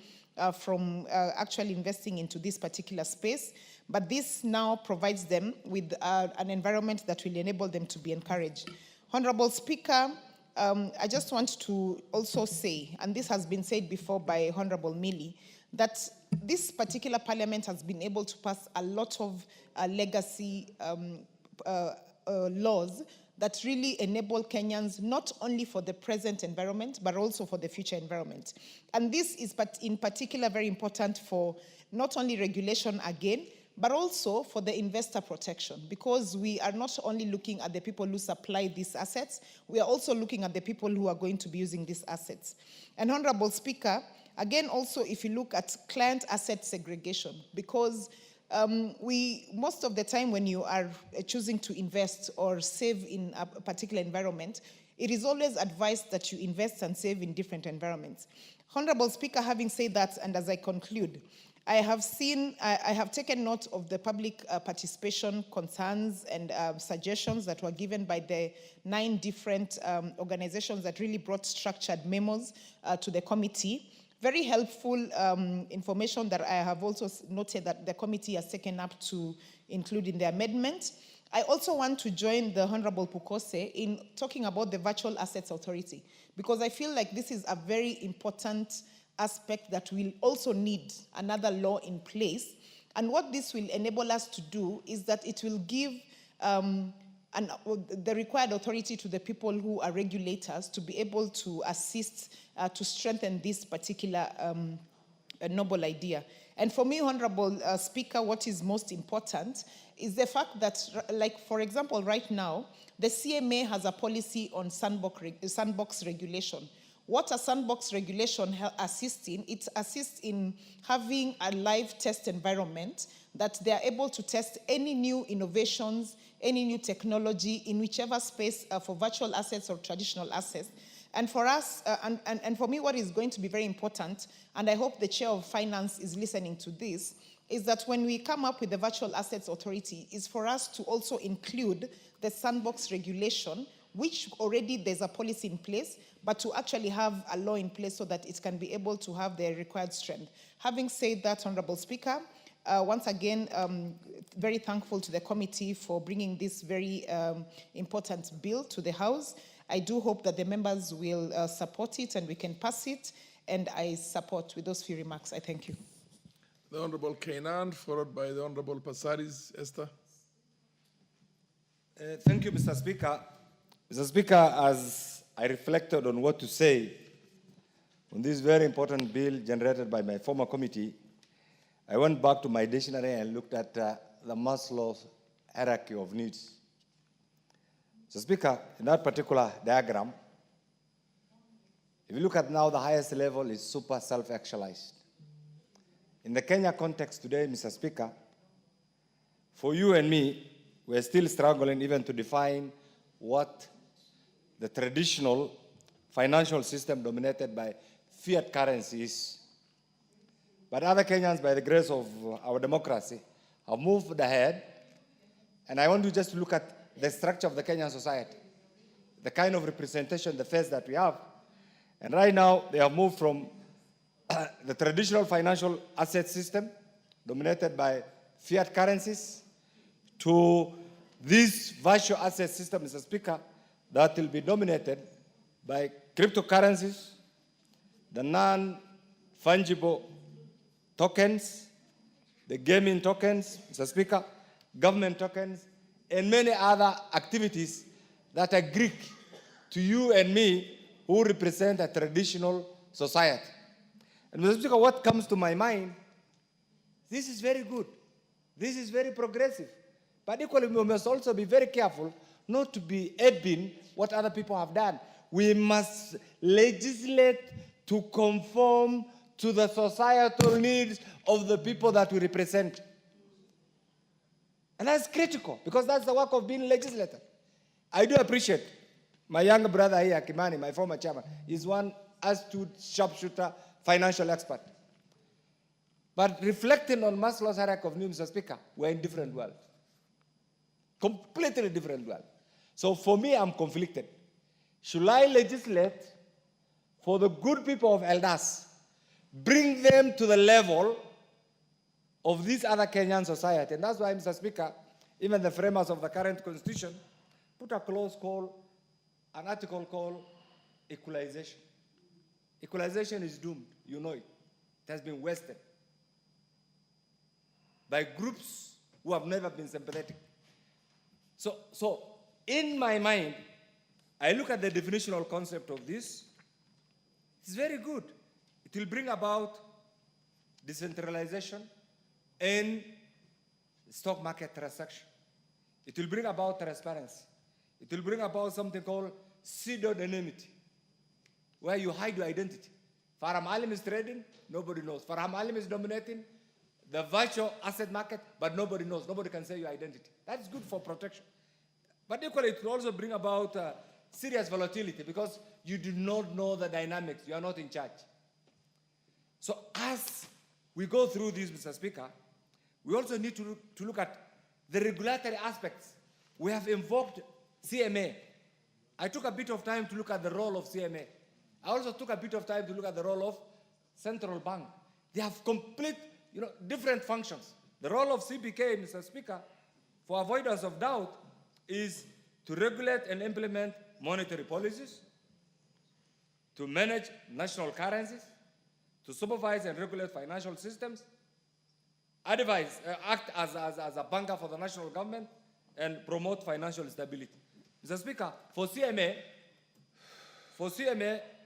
from actually investing into this particular space. But this now provides them with an environment that will enable them to be encouraged. Honorable Speaker, I just want to also say, and this has been said before by Honorable Millie, that this particular parliament has been able to pass a lot of legacy laws that really enable Kenyans not only for the present environment, but also for the future environment. And this is in particular very important for not only regulation again, but also for the investor protection, because we are not only looking at the people who supply these assets, we are also looking at the people who are going to be using these assets. And Honorable Speaker, again, also if you look at client asset segregation, because most of the time when you are choosing to invest or save in a particular environment, it is always advised that you invest and save in different environments. Honorable Speaker, having said that, and as I conclude, I have taken note of the public participation concerns and suggestions that were given by the 9 different organizations that really brought structured memos to the committee. Very helpful information that I have also noted that the committee has taken up to include in the amendment. I also want to join the Honorable Pukose in talking about the Virtual Assets Authority, because I feel like this is a very important aspect that will also need another law in place. And what this will enable us to do is that it will give the required authority to the people who are regulators to be able to assist to strengthen this particular noble idea. And for me, Honorable Speaker, what is most important is the fact that, like, for example, right now, the CMA has a policy on sandbox regulation. What a sandbox regulation assists in, it assists in having a live test environment that they are able to test any new innovations, any new technology in whichever space for virtual assets or traditional assets. And for us, and for me, what is going to be very important, and I hope the Chair of Finance is listening to this, is that when we come up with the Virtual Assets Authority, is for us to also include the sandbox regulation, which already there's a policy in place, but to actually have a law in place so that it can be able to have the required strength. Having said that, Honorable Speaker, once again, very thankful to the committee for bringing this very important bill to the House. I do hope that the members will support it and we can pass it, and I support with those few remarks. I thank you. The Honorable Kainan, followed by the Honorable Passaris. Esther. Thank you, Mr. Speaker. Mr. Speaker, as I reflected on what to say on this very important bill generated by my former committee, I went back to my dictionary and looked at the Maslow's hierarchy of needs. So, Speaker, in that particular diagram, if you look at now, the highest level is super self-actualized. In the Kenya context today, Mr. Speaker, for you and me, we're still struggling even to define what the traditional financial system dominated by fiat currency is. But other Kenyans, by the grace of our democracy, have moved ahead. And I want to just look at the structure of the Kenyan society, the kind of representation, the face that we have. And right now, they have moved from the traditional financial asset system, dominated by fiat currencies, to this virtual asset system, Mr. Speaker, that will be dominated by cryptocurrencies, the non-fungible tokens, the gaming tokens, Mr. Speaker, government tokens, and many other activities that are Greek to you and me who represent a traditional society. And Mr. Speaker, what comes to my mind, this is very good. This is very progressive. But equally, we must also be very careful not to be ebbing what other people have done. We must legislate to conform to the societal needs of the people that we represent. And that's critical, because that's the work of being legislator. I do appreciate my younger brother here, Kimani, my former chairman, is one astute, sharpshooter, financial expert. But reflecting on Maslow's hierarchy of needs, Mr. Speaker, we're in different worlds. Completely different world. So for me, I'm conflicted. Should I legislate for the good people of Eldas, bring them to the level of this other Kenyan society? And that's why, Mr. Speaker, even the framers of the current constitution put a clause called, an article called equalization. Equalization is doomed, you know it. It has been wasted by groups who have never been sympathetic. So in my mind, I look at the definitional concept of this. It's very good. It will bring about decentralization in stock market transaction. It will bring about transparency. It will bring about something called pseudonymity, where you hide your identity. Farham Alim is trading, nobody knows. Farham Alim is dominating the virtual asset market, but nobody knows. Nobody can say your identity. That's good for protection. But equally, it will also bring about serious volatility, because you do not know the dynamics. You are not in charge. So as we go through this, Mr. Speaker, we also need to look at the regulatory aspects. We have invoked CMA. I took a bit of time to look at the role of CMA. I also took a bit of time to look at the role of central bank. They have complete, different functions. The role of CBK, Mr. Speaker, for avoidance of doubt, is to regulate and implement monetary policies, to manage national currencies, to supervise and regulate financial systems, advise, act as a banker for the national government, and promote financial stability. Mr. Speaker, for CMA,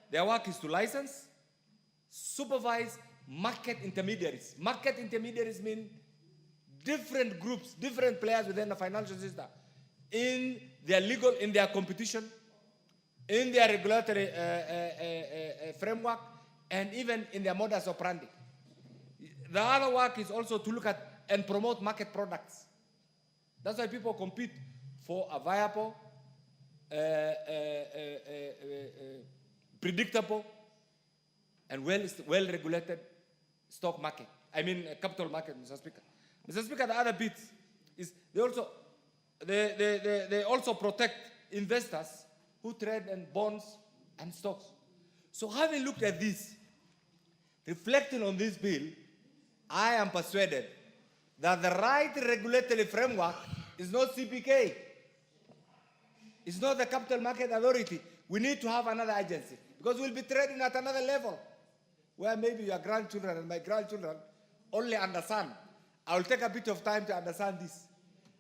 their work is to license, supervise market intermediaries. Market intermediaries mean different groups, different players within the financial system, in their competition, in their regulatory framework, and even in their modus operandi. The other work is also to look at and promote market products. That's why people compete for a viable, predictable, and well-regulated stock market. Capital market, Mr. Speaker. Mr. Speaker, the other bit is they also protect investors who trade in bonds and stocks. So having looked at this, reflecting on this bill, I am persuaded that the right regulatory framework is not CPK. It's not the Capital Market Authority. We need to have another agency, because we'll be trading at another level, where maybe your grandchildren and my grandchildren only understand. I will take a bit of time to understand this.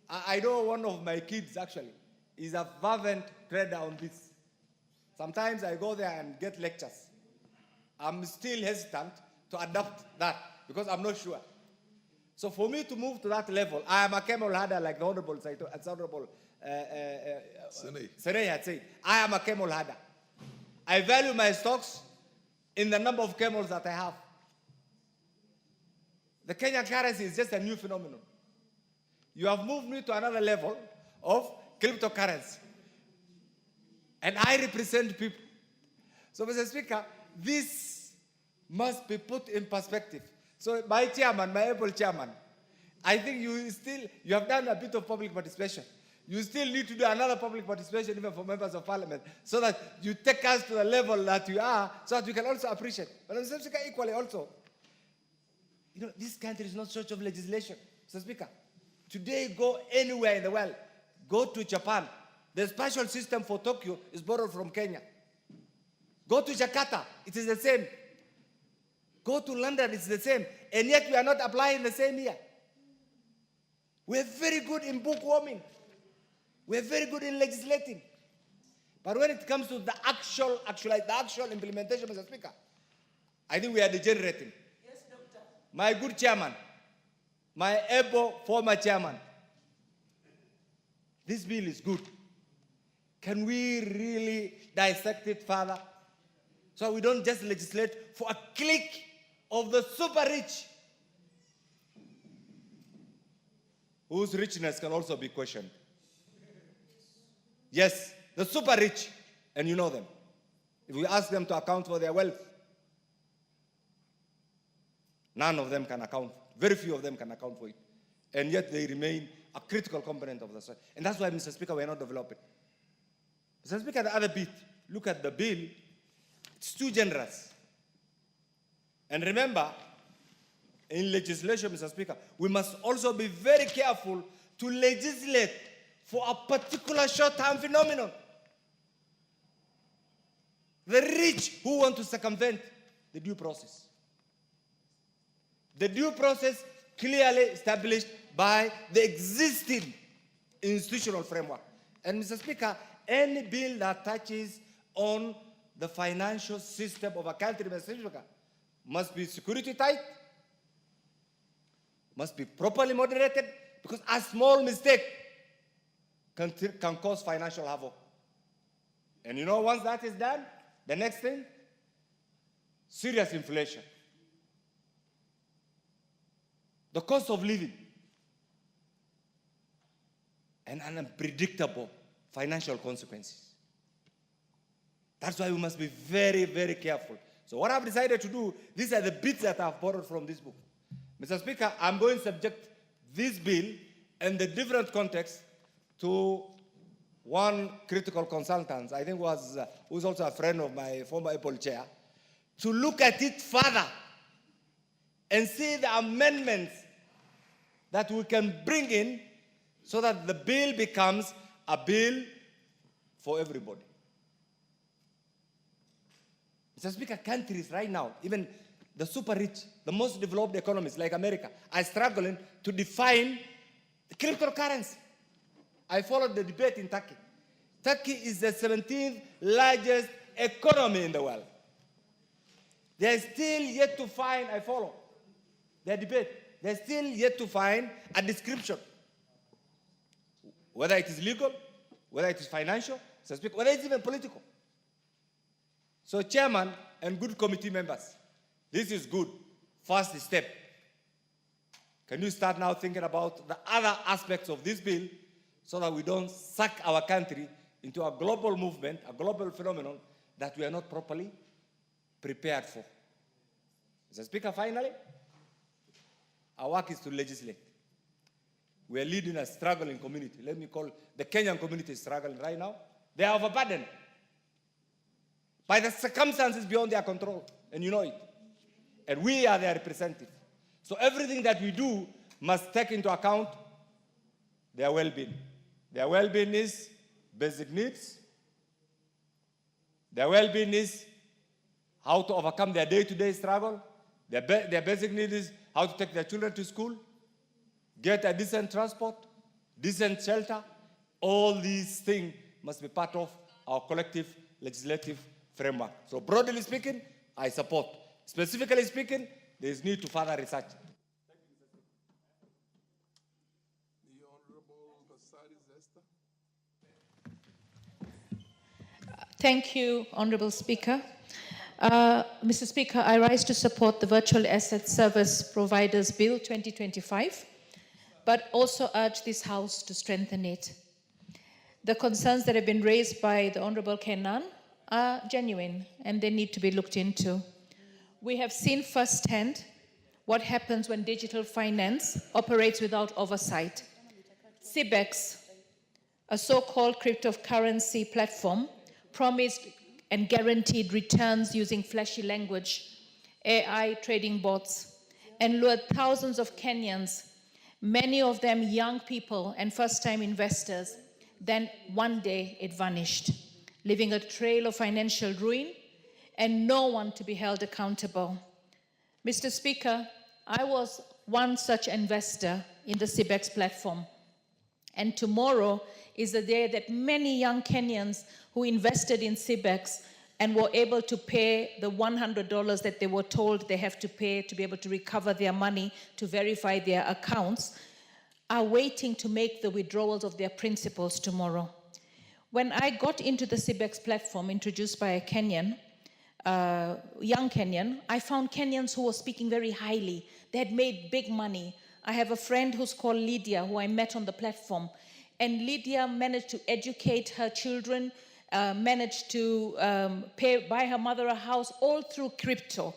I know one of my kids, actually, is a fervent trader on this. Sometimes I go there and get lectures. I'm still hesitant to adopt that, because I'm not sure. So for me to move to that level, I am a camel herder, like the Honorable Senei had said. I am a camel herder. I value my stocks in the number of camels that I have. The Kenyan currency is just a new phenomenon. You have moved me to another level of cryptocurrency. And I represent people. So, Mr. Speaker, this must be put in perspective. So, my chairman, my able chairman, I think you have done a bit of public participation. You still need to do another public participation even for members of parliament, so that you take us to the level that you are, so that we can also appreciate. But Mr. Speaker, equally also, this country is not short of legislation. Mr. Speaker, today go anywhere in the world, go to Japan. The spatial system for Tokyo is borrowed from Kenya. Go to Jakarta, it is the same. Go to London, it's the same. And yet we are not applying the same here. We're very good in bookworming. We're very good in legislating. But when it comes to the actual implementation, Mr. Speaker, I think we are degenerating. Yes, Doctor. My good chairman, my able former chairman, this bill is good. Can we really dissect it further? So we don't just legislate for a clique of the super rich, whose richness can also be questioned. Yes, the super rich, and you know them. If we ask them to account for their wealth, none of them can account, very few of them can account for it. And yet they remain a critical component of the society. And that's why, Mr. Speaker, we're not developing. Mr. Speaker, the other bit, look at the bill, it's too generous. And remember, in legislation, Mr. Speaker, we must also be very careful to legislate for a particular short-term phenomenon. The rich who want to circumvent the due process. The due process clearly established by the existing institutional framework. And Mr. Speaker, any bill that touches on the financial system of a country, Mr. Speaker, must be security tight, must be properly moderated, because a small mistake can cause financial havoc. And you know, once that is done, the next thing, serious inflation. The cost of living, and unpredictable financial consequences. That's why we must be very, very careful. So what I've decided to do, these are the bits that I've borrowed from this book. Mr. Speaker, I'm going to subject this bill and the different contexts to one critical consultant, I think who's also a friend of my former Apple chair, to look at it further and see the amendments that we can bring in so that the bill becomes a bill for everybody. Mr. Speaker, countries right now, even the super rich, the most developed economies like America, are struggling to define cryptocurrency. I followed the debate in Turkey. Turkey is the 17th largest economy in the world. They're still yet to find, I follow their debate, they're still yet to find a description. Whether it is legal, whether it is financial, whether it's even political. So, Chairman and good committee members, this is good. First step. Can you start now thinking about the other aspects of this bill so that we don't suck our country into a global movement, a global phenomenon that we are not properly prepared for? Mr. Speaker, finally, our work is to legislate. We are leading a struggling community. Let me call the Kenyan community struggling right now. They are overburdened by the circumstances beyond their control, and you know it. And we are their representatives. So everything that we do must take into account their well-being. Their well-being is basic needs. Their well-being is how to overcome their day-to-day struggle. Their basic need is how to take their children to school, get a decent transport, decent shelter. All these things must be part of our collective legislative framework. So broadly speaking, I support. Specifically speaking, there is need to further research. The Honorable Basari Zesta. Thank you, Honorable Speaker. Mr. Speaker, I rise to support the Virtual Asset Service Providers Bill 2025, but also urge this House to strengthen it. The concerns that have been raised by the Honorable Kenan are genuine and they need to be looked into. We have seen firsthand what happens when digital finance operates without oversight. CBEX, a so-called cryptocurrency platform, promised and guaranteed returns using flashy language, AI trading bots, and lured thousands of Kenyans, many of them young people and first-time investors. Then one day it vanished, leaving a trail of financial ruin and no one to be held accountable. Mr. Speaker, I was one such investor in the CBEX platform. And tomorrow is the day that many young Kenyans who invested in CBEX and were able to pay the $100 that they were told they have to pay to be able to recover their money to verify their accounts are waiting to make the withdrawals of their principals tomorrow. When I got into the CBEX platform introduced by a Kenyan, young Kenyan, I found Kenyans who were speaking very highly. They had made big money. I have a friend who's called Lydia, who I met on the platform. And Lydia managed to educate her children, managed to buy her mother a house, all through crypto.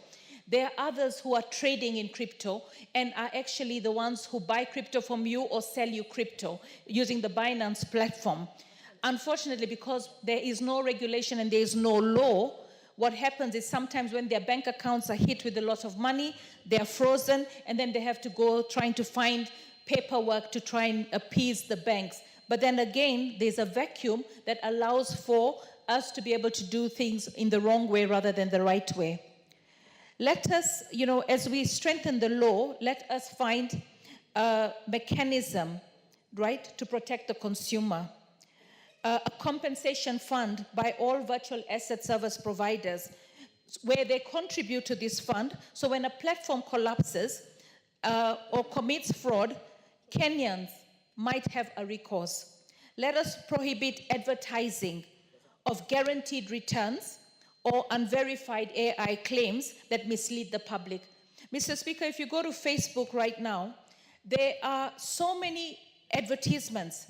There are others who are trading in crypto and are actually the ones who buy crypto from you or sell you crypto using the Binance platform. Unfortunately, because there is no regulation and there is no law, what happens is sometimes when their bank accounts are hit with a lot of money, they are frozen, and then they have to go trying to find paperwork to try and appease the banks. But then again, there's a vacuum that allows for us to be able to do things in the wrong way rather than the right way. Let us, as we strengthen the law, let us find a mechanism, right, to protect the consumer. A compensation fund by all virtual asset service providers where they contribute to this fund. So when a platform collapses or commits fraud, Kenyans might have a recourse. Let us prohibit advertising of guaranteed returns or unverified AI claims that mislead the public. Mr. Speaker, if you go to Facebook right now, there are so many advertisements,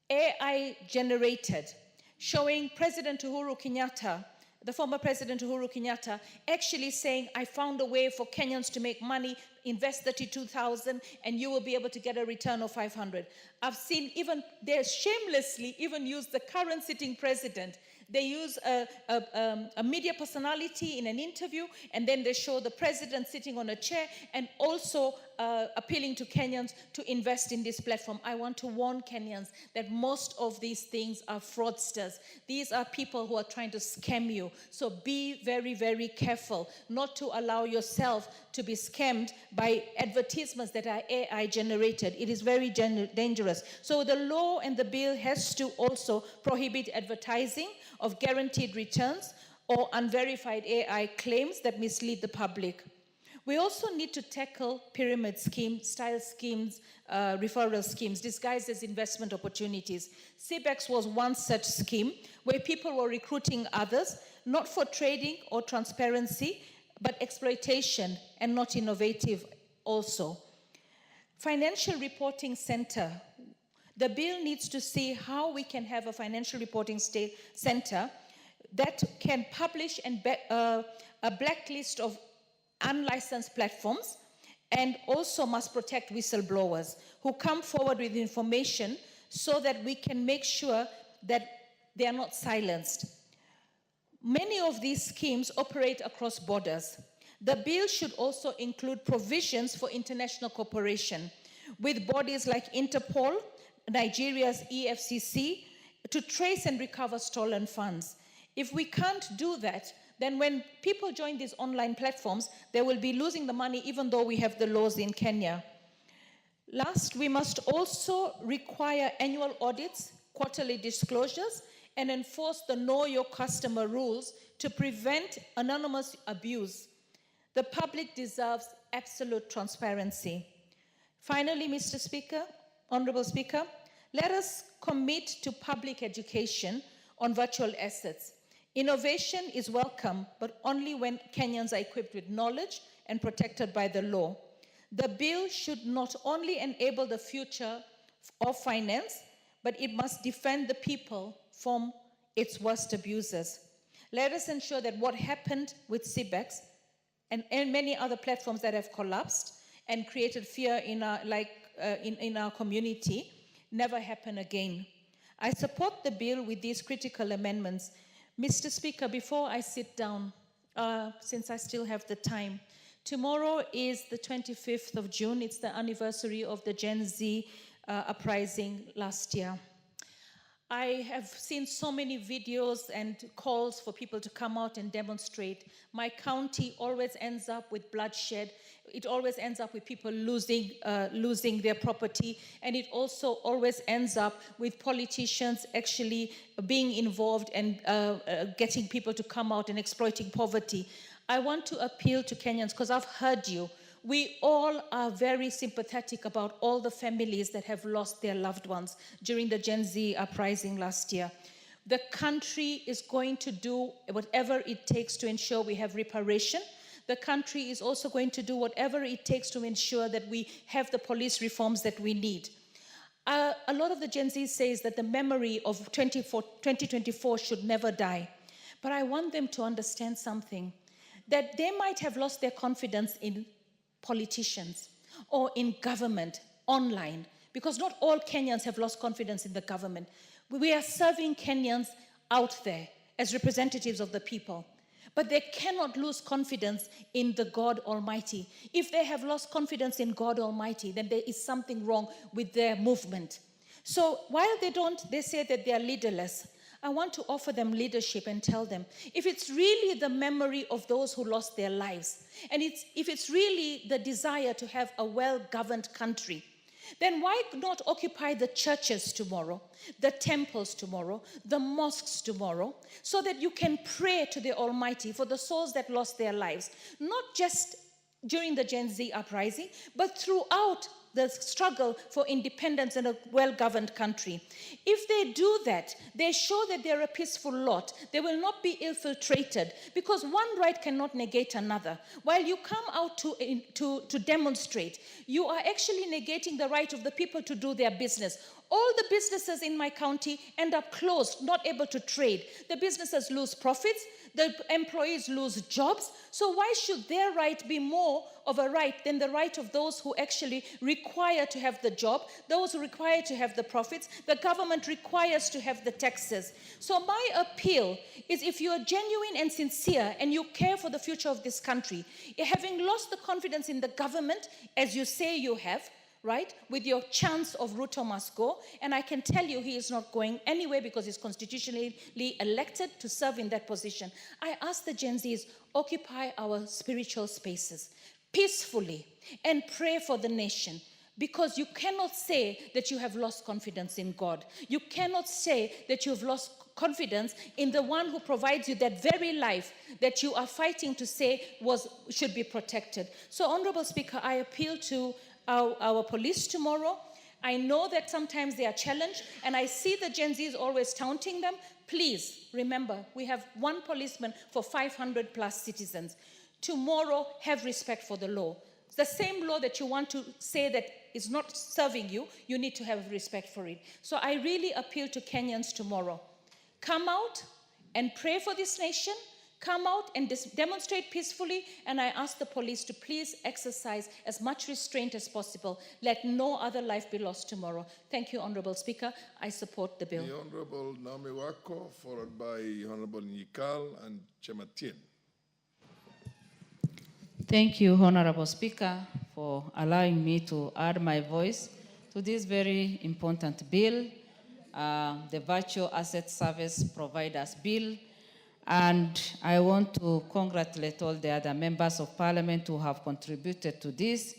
AI generated, showing President Uhuru Kenyatta, the former President Uhuru Kenyatta, actually saying, I found a way for Kenyans to make money, invest 32,000 and you will be able to get a return of 500. I've seen they shamelessly even use the current sitting president. They use a media personality in an interview, and then they show the president sitting on a chair and also appealing to Kenyans to invest in this platform. I want to warn Kenyans that most of these things are fraudsters. These are people who are trying to scam you. So be very, very careful not to allow yourself to be scammed by advertisements that are AI generated. It is very dangerous. So the law and the bill has to also prohibit advertising of guaranteed returns or unverified AI claims that mislead the public. We also need to tackle pyramid schemes, style schemes, referral schemes disguised as investment opportunities. CBEX was one such scheme where people were recruiting others, not for trading or transparency, but exploitation and not innovative also. Financial Reporting Center. The bill needs to see how we can have a financial reporting center that can publish a blacklist of unlicensed platforms and also must protect whistleblowers who come forward with information so that we can make sure that they are not silenced. Many of these schemes operate across borders. The bill should also include provisions for international cooperation with bodies like Interpol, Nigeria's EFCC, to trace and recover stolen funds. If we can't do that, then when people join these online platforms, they will be losing the money even though we have the laws in Kenya. Last, we must also require annual audits, quarterly disclosures, and enforce the Know Your Customer rules to prevent anonymous abuse. The public deserves absolute transparency. Finally, Mr. Speaker, Honorable Speaker, let us commit to public education on virtual assets. Innovation is welcome, but only when Kenyans are equipped with knowledge and protected by the law. The bill should not only enable the future of finance, but it must defend the people from its worst abusers. Let us ensure that what happened with CBEX and many other platforms that have collapsed and created fear in our community never happen again. I support the bill with these critical amendments. Mr. Speaker, before I sit down, since I still have the time, tomorrow is the 25th of June. It's the anniversary of the Gen Z uprising last year. I have seen so many videos and calls for people to come out and demonstrate. My county always ends up with bloodshed. It always ends up with people losing their property. And it also always ends up with politicians actually being involved and getting people to come out and exploiting poverty. I want to appeal to Kenyans, because I've heard you. We all are very sympathetic about all the families that have lost their loved ones during the Gen Z uprising last year. The country is going to do whatever it takes to ensure we have reparation. The country is also going to do whatever it takes to ensure that we have the police reforms that we need. A lot of the Gen Z says that the memory of 2024 should never die. But I want them to understand something, that they might have lost their confidence in politicians or in government online, because not all Kenyans have lost confidence in the government. We are serving Kenyans out there as representatives of the people, but they cannot lose confidence in the God Almighty. If they have lost confidence in God Almighty, then there is something wrong with their movement. So while they say that they are leaderless, I want to offer them leadership and tell them, if it's really the memory of those who lost their lives, and if it's really the desire to have a well-governed country, then why not occupy the churches tomorrow, the temples tomorrow, the mosques tomorrow, so that you can pray to the Almighty for the souls that lost their lives, not just during the Gen Z uprising, but throughout the struggle for independence in a well-governed country. If they do that, they show that they're a peaceful lot. They will not be infiltrated, because one right cannot negate another. While you come out to demonstrate, you are actually negating the right of the people to do their business. All the businesses in my county end up closed, not able to trade. The businesses lose profits, the employees lose jobs. So why should their right be more of a right than the right of those who actually require to have the job, those who require to have the profits? The government requires to have the taxes. So my appeal is, if you are genuine and sincere and you care for the future of this country, having lost the confidence in the government, as you say you have, right, with your chance of Ruto must go, and I can tell you he is not going anywhere because he's constitutionally elected to serve in that position. I ask the Gen Zs, occupy our spiritual spaces peacefully and pray for the nation, because you cannot say that you have lost confidence in God. You cannot say that you've lost confidence in the one who provides you that very life that you are fighting to say should be protected. So, Honorable Speaker, I appeal to our police tomorrow. I know that sometimes they are challenged, and I see the Gen Zs always taunting them. Please remember, we have one policeman for 500 plus citizens. Tomorrow, have respect for the law. The same law that you want to say that is not serving you, you need to have respect for it. So I really appeal to Kenyans tomorrow. Come out and pray for this nation. Come out and demonstrate peacefully, and I ask the police to please exercise as much restraint as possible. Let no other life be lost tomorrow. Thank you, Honorable Speaker. I support the bill. The Honorable Naomi Wako, followed by Honorable Nyikal and Chematien. Thank you, Honorable Speaker, for allowing me to add my voice to this very important bill, the Virtual Asset Service Providers Bill. And I want to congratulate all the other members of Parliament who have contributed to this.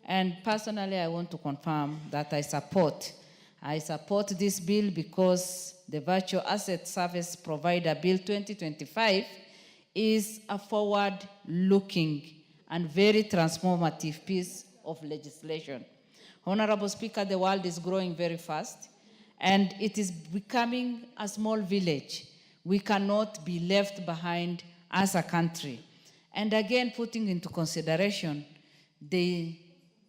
And personally, I want to confirm that I support this bill, because the Virtual Asset Service Provider Bill 2025 is a forward-looking and very transformative piece of legislation. Honorable Speaker, the world is growing very fast, and it is becoming a small village. We cannot be left behind as a country. And again, putting into consideration the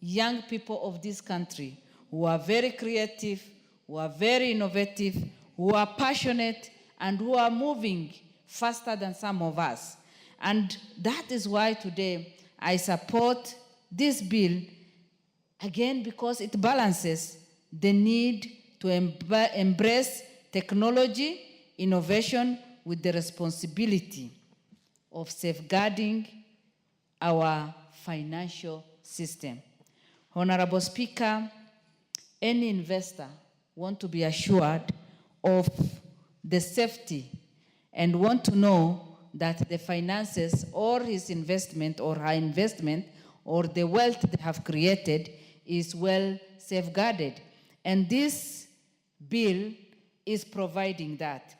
young people of this country who are very creative, who are very innovative, who are passionate, and who are moving faster than some of us. And that is why today I support this bill, again, because it balances the need to embrace technology, innovation, with the responsibility of safeguarding our financial system. Honorable Speaker, any investor wants to be assured of the safety and want to know that the finances or his investment or her investment or the wealth they have created is well safeguarded. And this bill is providing that.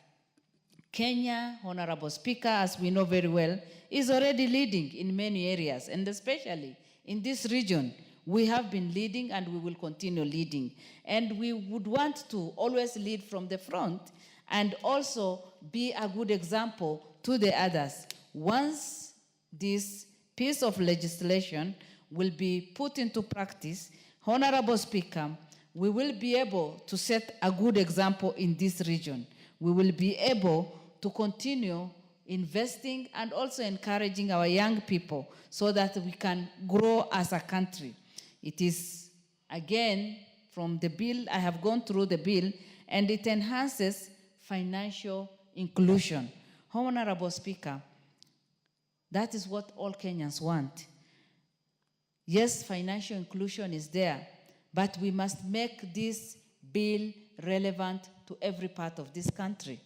Kenya, Honorable Speaker, as we know very well, is already leading in many areas, and especially in this region, we have been leading and we will continue leading. And we would want to always lead from the front and also be a good example to the others. Once this piece of legislation will be put into practice, Honorable Speaker, we will be able to set a good example in this region. We will be able to continue investing and also encouraging our young people so that we can grow as a country. It is, again, from the bill, I have gone through the bill, and it enhances financial inclusion. Honorable Speaker, that is what all Kenyans want. Yes, financial inclusion is there, but we must make this bill relevant to every part of this country.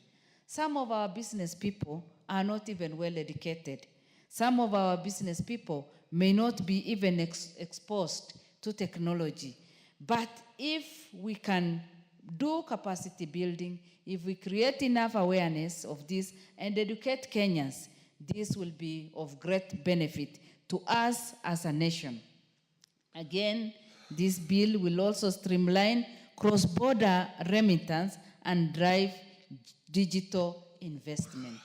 Some of our business people are not even well educated. Some of our business people may not be even exposed to technology. But if we can do capacity building, if we create enough awareness of this and educate Kenyans, this will be of great benefit to us as a nation. Again, this bill will also streamline cross-border remittance and drive digital investment.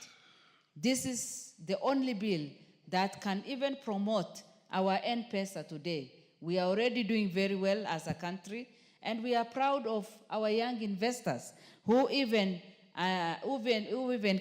This is the only bill that can even promote our M-Pesa today. We are already doing very well as a country, and we are proud of our young investors who even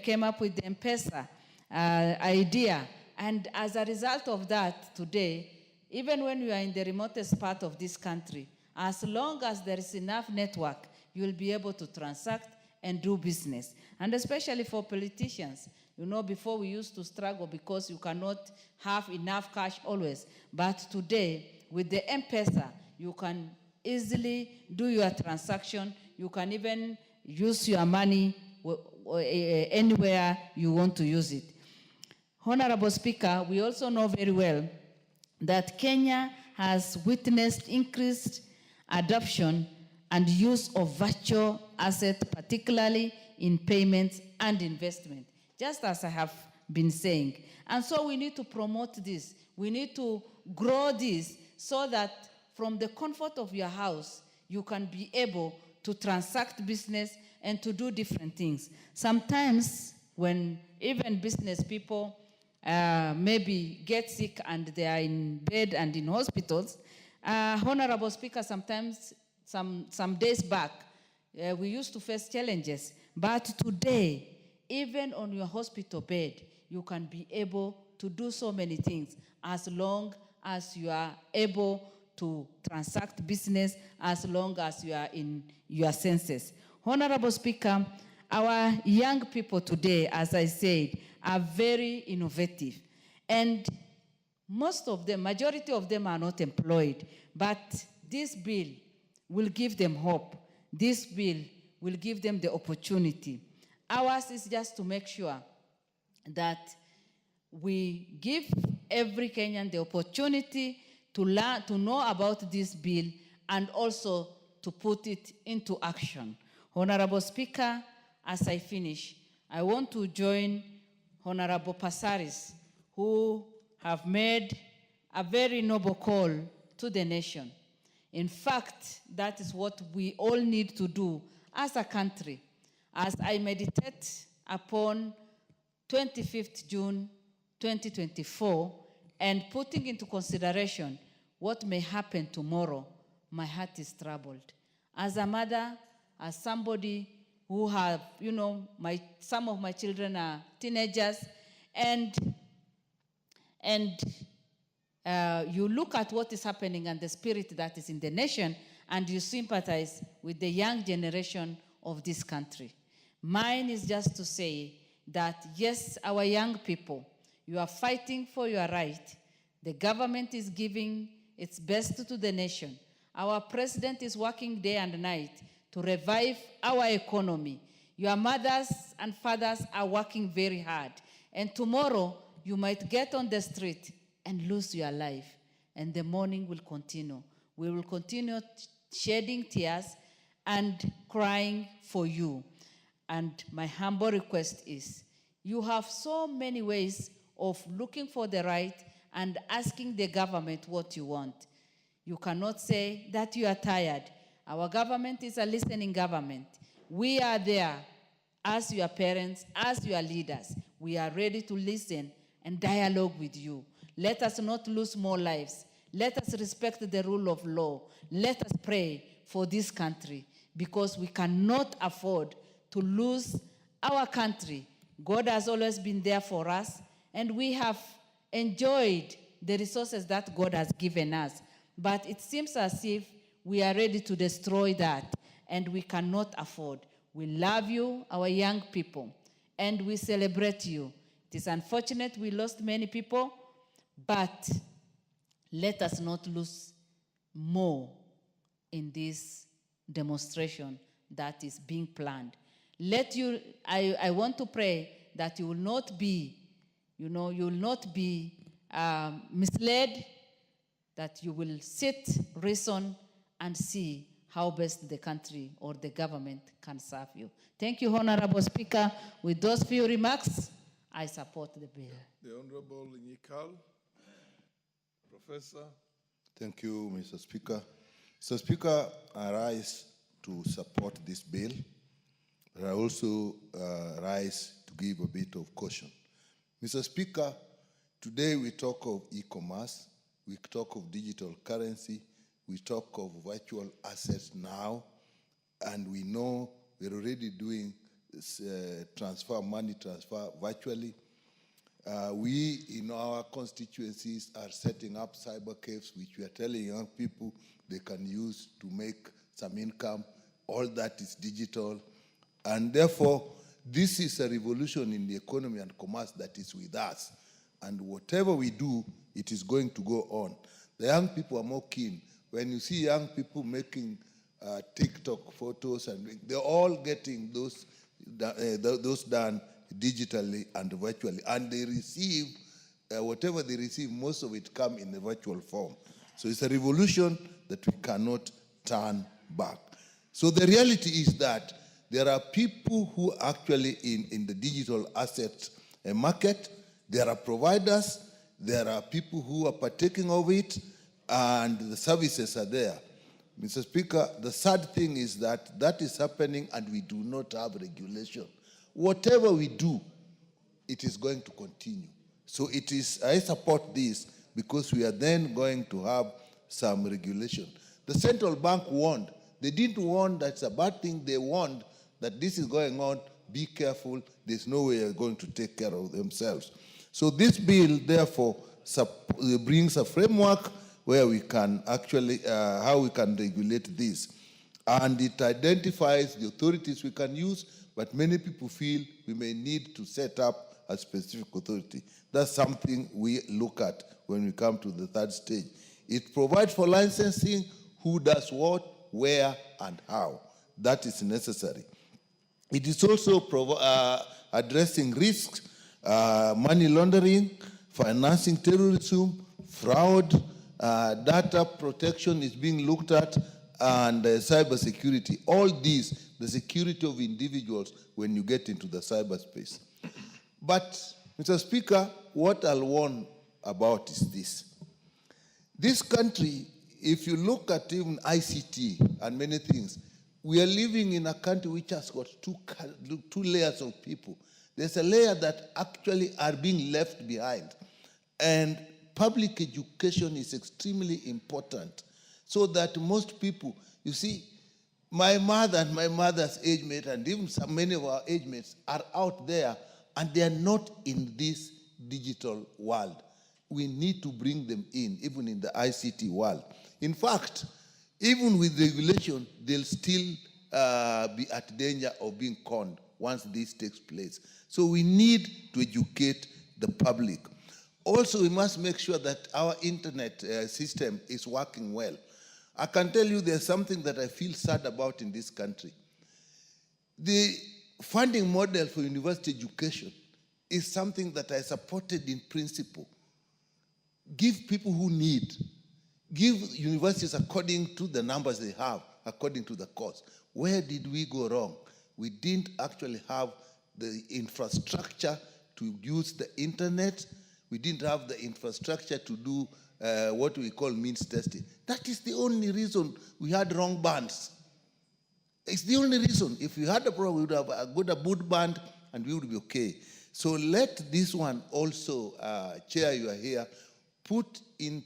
came up with the M-Pesa idea. And as a result of that, today, even when you are in the remotest part of this country, as long as there is enough network, you will be able to transact and do business. And especially for politicians. You know, before we used to struggle because you cannot have enough cash always. But today, with the M-Pesa, you can easily do your transaction. You can even use your money anywhere you want to use it. Honorable Speaker, we also know very well that Kenya has witnessed increased adoption and use of virtual assets, particularly in payments and investment, just as I have been saying. And so we need to promote this. We need to grow this so that from the comfort of your house, you can be able to transact business and to do different things. Sometimes when even business people maybe get sick and they are in bed and in hospitals, Honorable Speaker, sometimes, some days back, we used to face challenges. But today, even on your hospital bed, you can be able to do so many things as long as you are able to transact business, as long as you are in your senses. Honorable Speaker, our young people today, as I said, are very innovative. And most of them, majority of them are not employed. But this bill will give them hope. This bill will give them the opportunity. Ours is just to make sure that we give every Kenyan the opportunity to learn, to know about this bill, and also to put it into action. Honorable Speaker, as I finish, I want to join Honorable Passaris, who have made a very noble call to the nation. In fact, that is what we all need to do as a country. As I meditate upon 25th June 2024 and putting into consideration what may happen tomorrow, my heart is troubled. As a mother, as somebody who have, you know, some of my children are teenagers, and you look at what is happening and the spirit that is in the nation, and you sympathize with the young generation of this country. Mine is just to say that, yes, our young people, you are fighting for your right. The government is giving its best to the nation. Our president is working day and night to revive our economy. Your mothers and fathers are working very hard. And tomorrow, you might get on the street and lose your life. And the mourning will continue. We will continue shedding tears and crying for you. And my humble request is, you have so many ways of looking for the right and asking the government what you want. You cannot say that you are tired. Our government is a listening government. We are there as your parents, as your leaders. We are ready to listen and dialogue with you. Let us not lose more lives. Let us respect the rule of law. Let us pray for this country because we cannot afford to lose our country. God has always been there for us, and we have enjoyed the resources that God has given us. But it seems as if we are ready to destroy that, and we cannot afford. We love you, our young people, and we celebrate you. It is unfortunate we lost many people, but let us not lose more in this demonstration that is being planned. I want to pray that you will not be, you will not be misled, that you will sit, reason, and see how best the country or the government can serve you. Thank you, Honorable Speaker. With those few remarks, I support the bill. The Honorable Nyikal, Professor. Thank you, Mr. Speaker. Mr. Speaker, I rise to support this bill, but I also rise to give a bit of caution. Mr. Speaker, today we talk of e-commerce, we talk of digital currency, we talk of virtual assets now, and we know we're already doing this, money transfer virtually. We, in our constituencies, are setting up cyber caves, which we are telling young people they can use to make some income. All that is digital. And therefore, this is a revolution in the economy and commerce that is with us. And whatever we do, it is going to go on. The young people are more keen. When you see young people making TikTok photos, and they're all getting those done digitally and virtually. And they receive, whatever they receive, most of it come in a virtual form. So it's a revolution that we cannot turn back. So the reality is that there are people who actually in the digital asset market, there are providers, there are people who are partaking of it, and the services are there. Mr. Speaker, the sad thing is that that is happening and we do not have regulation. Whatever we do, it is going to continue. So it is, I support this because we are then going to have some regulation. The central bank warned. They didn't warn that it's a bad thing. They warned that this is going on. Be careful. There's no way they're going to take care of themselves. So this bill, therefore, brings a framework where we can actually, how we can regulate this. And it identifies the authorities we can use, but many people feel we may need to set up a specific authority. That's something we look at when we come to the third stage. It provides for licensing, who does what, where, and how. That is necessary. It is also addressing risks, money laundering, financing terrorism, fraud, data protection is being looked at, and cybersecurity. All these, the security of individuals when you get into the cyberspace. But, Mr. Speaker, what I'll warn about is this. This country, if you look at even ICT and many things, we are living in a country which has got two layers of people. There's a layer that actually are being left behind. And public education is extremely important so that most people, you see, my mother and my mother's age mate, and even many of our age mates are out there, and they are not in this digital world. We need to bring them in, even in the ICT world. In fact, even with regulation, they'll still be at danger of being conned once this takes place. So we need to educate the public. Also, we must make sure that our internet system is working well. I can tell you there's something that I feel sad about in this country. The funding model for university education is something that I supported in principle. Give people who need. Give universities according to the numbers they have, according to the cost. Where did we go wrong? We didn't actually have the infrastructure to use the internet. We didn't have the infrastructure to do what we call means testing. That is the only reason we had wrong bands. It's the only reason. If we had a problem, we would have a good band and we would be okay. So let this one also, Chair, you are here, put in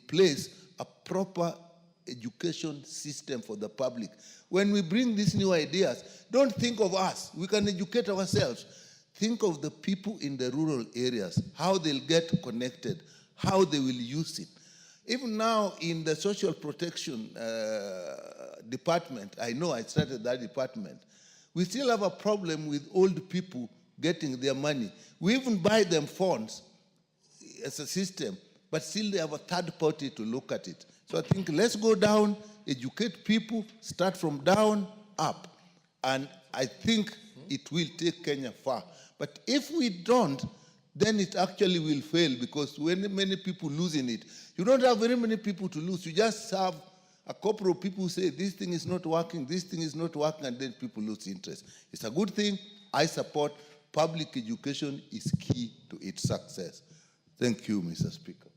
place a proper education system for the public. When we bring these new ideas, don't think of us. We can educate ourselves. Think of the people in the rural areas, how they'll get connected, how they will use it. Even now in the social protection department, I know I started that department, we still have a problem with old people getting their money. We even buy them phones as a system, but still they have a third party to look at it. So I think let's go down, educate people, start from down, up. And I think it will take Kenya far. But if we don't, then it actually will fail, because when many people lose in it, you don't have very many people to lose. You just have a couple of people who say, this thing is not working, this thing is not working, and then people lose interest. It's a good thing. I support. Public education is key to its success. Thank you, Mr. Speaker.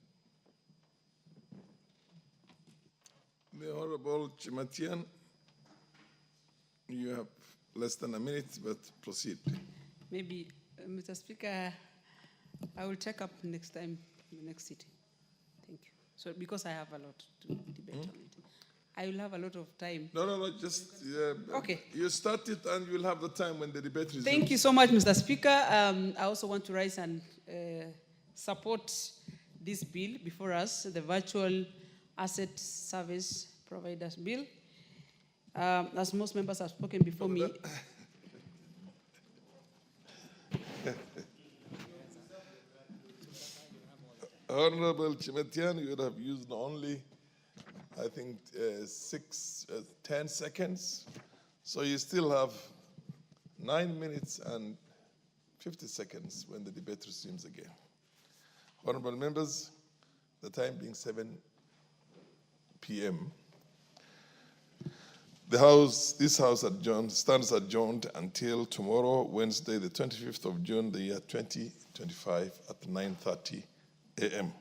The Honorable Chimatian, you have less than a minute, but proceed. Maybe, Mr. Speaker, I will take up next time in the next sitting. Thank you. So, because I have a lot to debate on it. I will have a lot of time. No, just, okay. You start it and you'll have the time when the debate resumes. Thank you so much, Mr. Speaker. I also want to rise and support this bill before us, the Virtual Asset Service Providers Bill. As most members have spoken before me. Honorable Chimetian, you would have used only, I think, 10 seconds. So you still have 9 minutes and 50 seconds when the debate resumes again. Honorable members, the time being 7 p.m., this House stands adjourned until tomorrow, Wednesday, the 25th of June, the year 2025 at 9:30 a.m.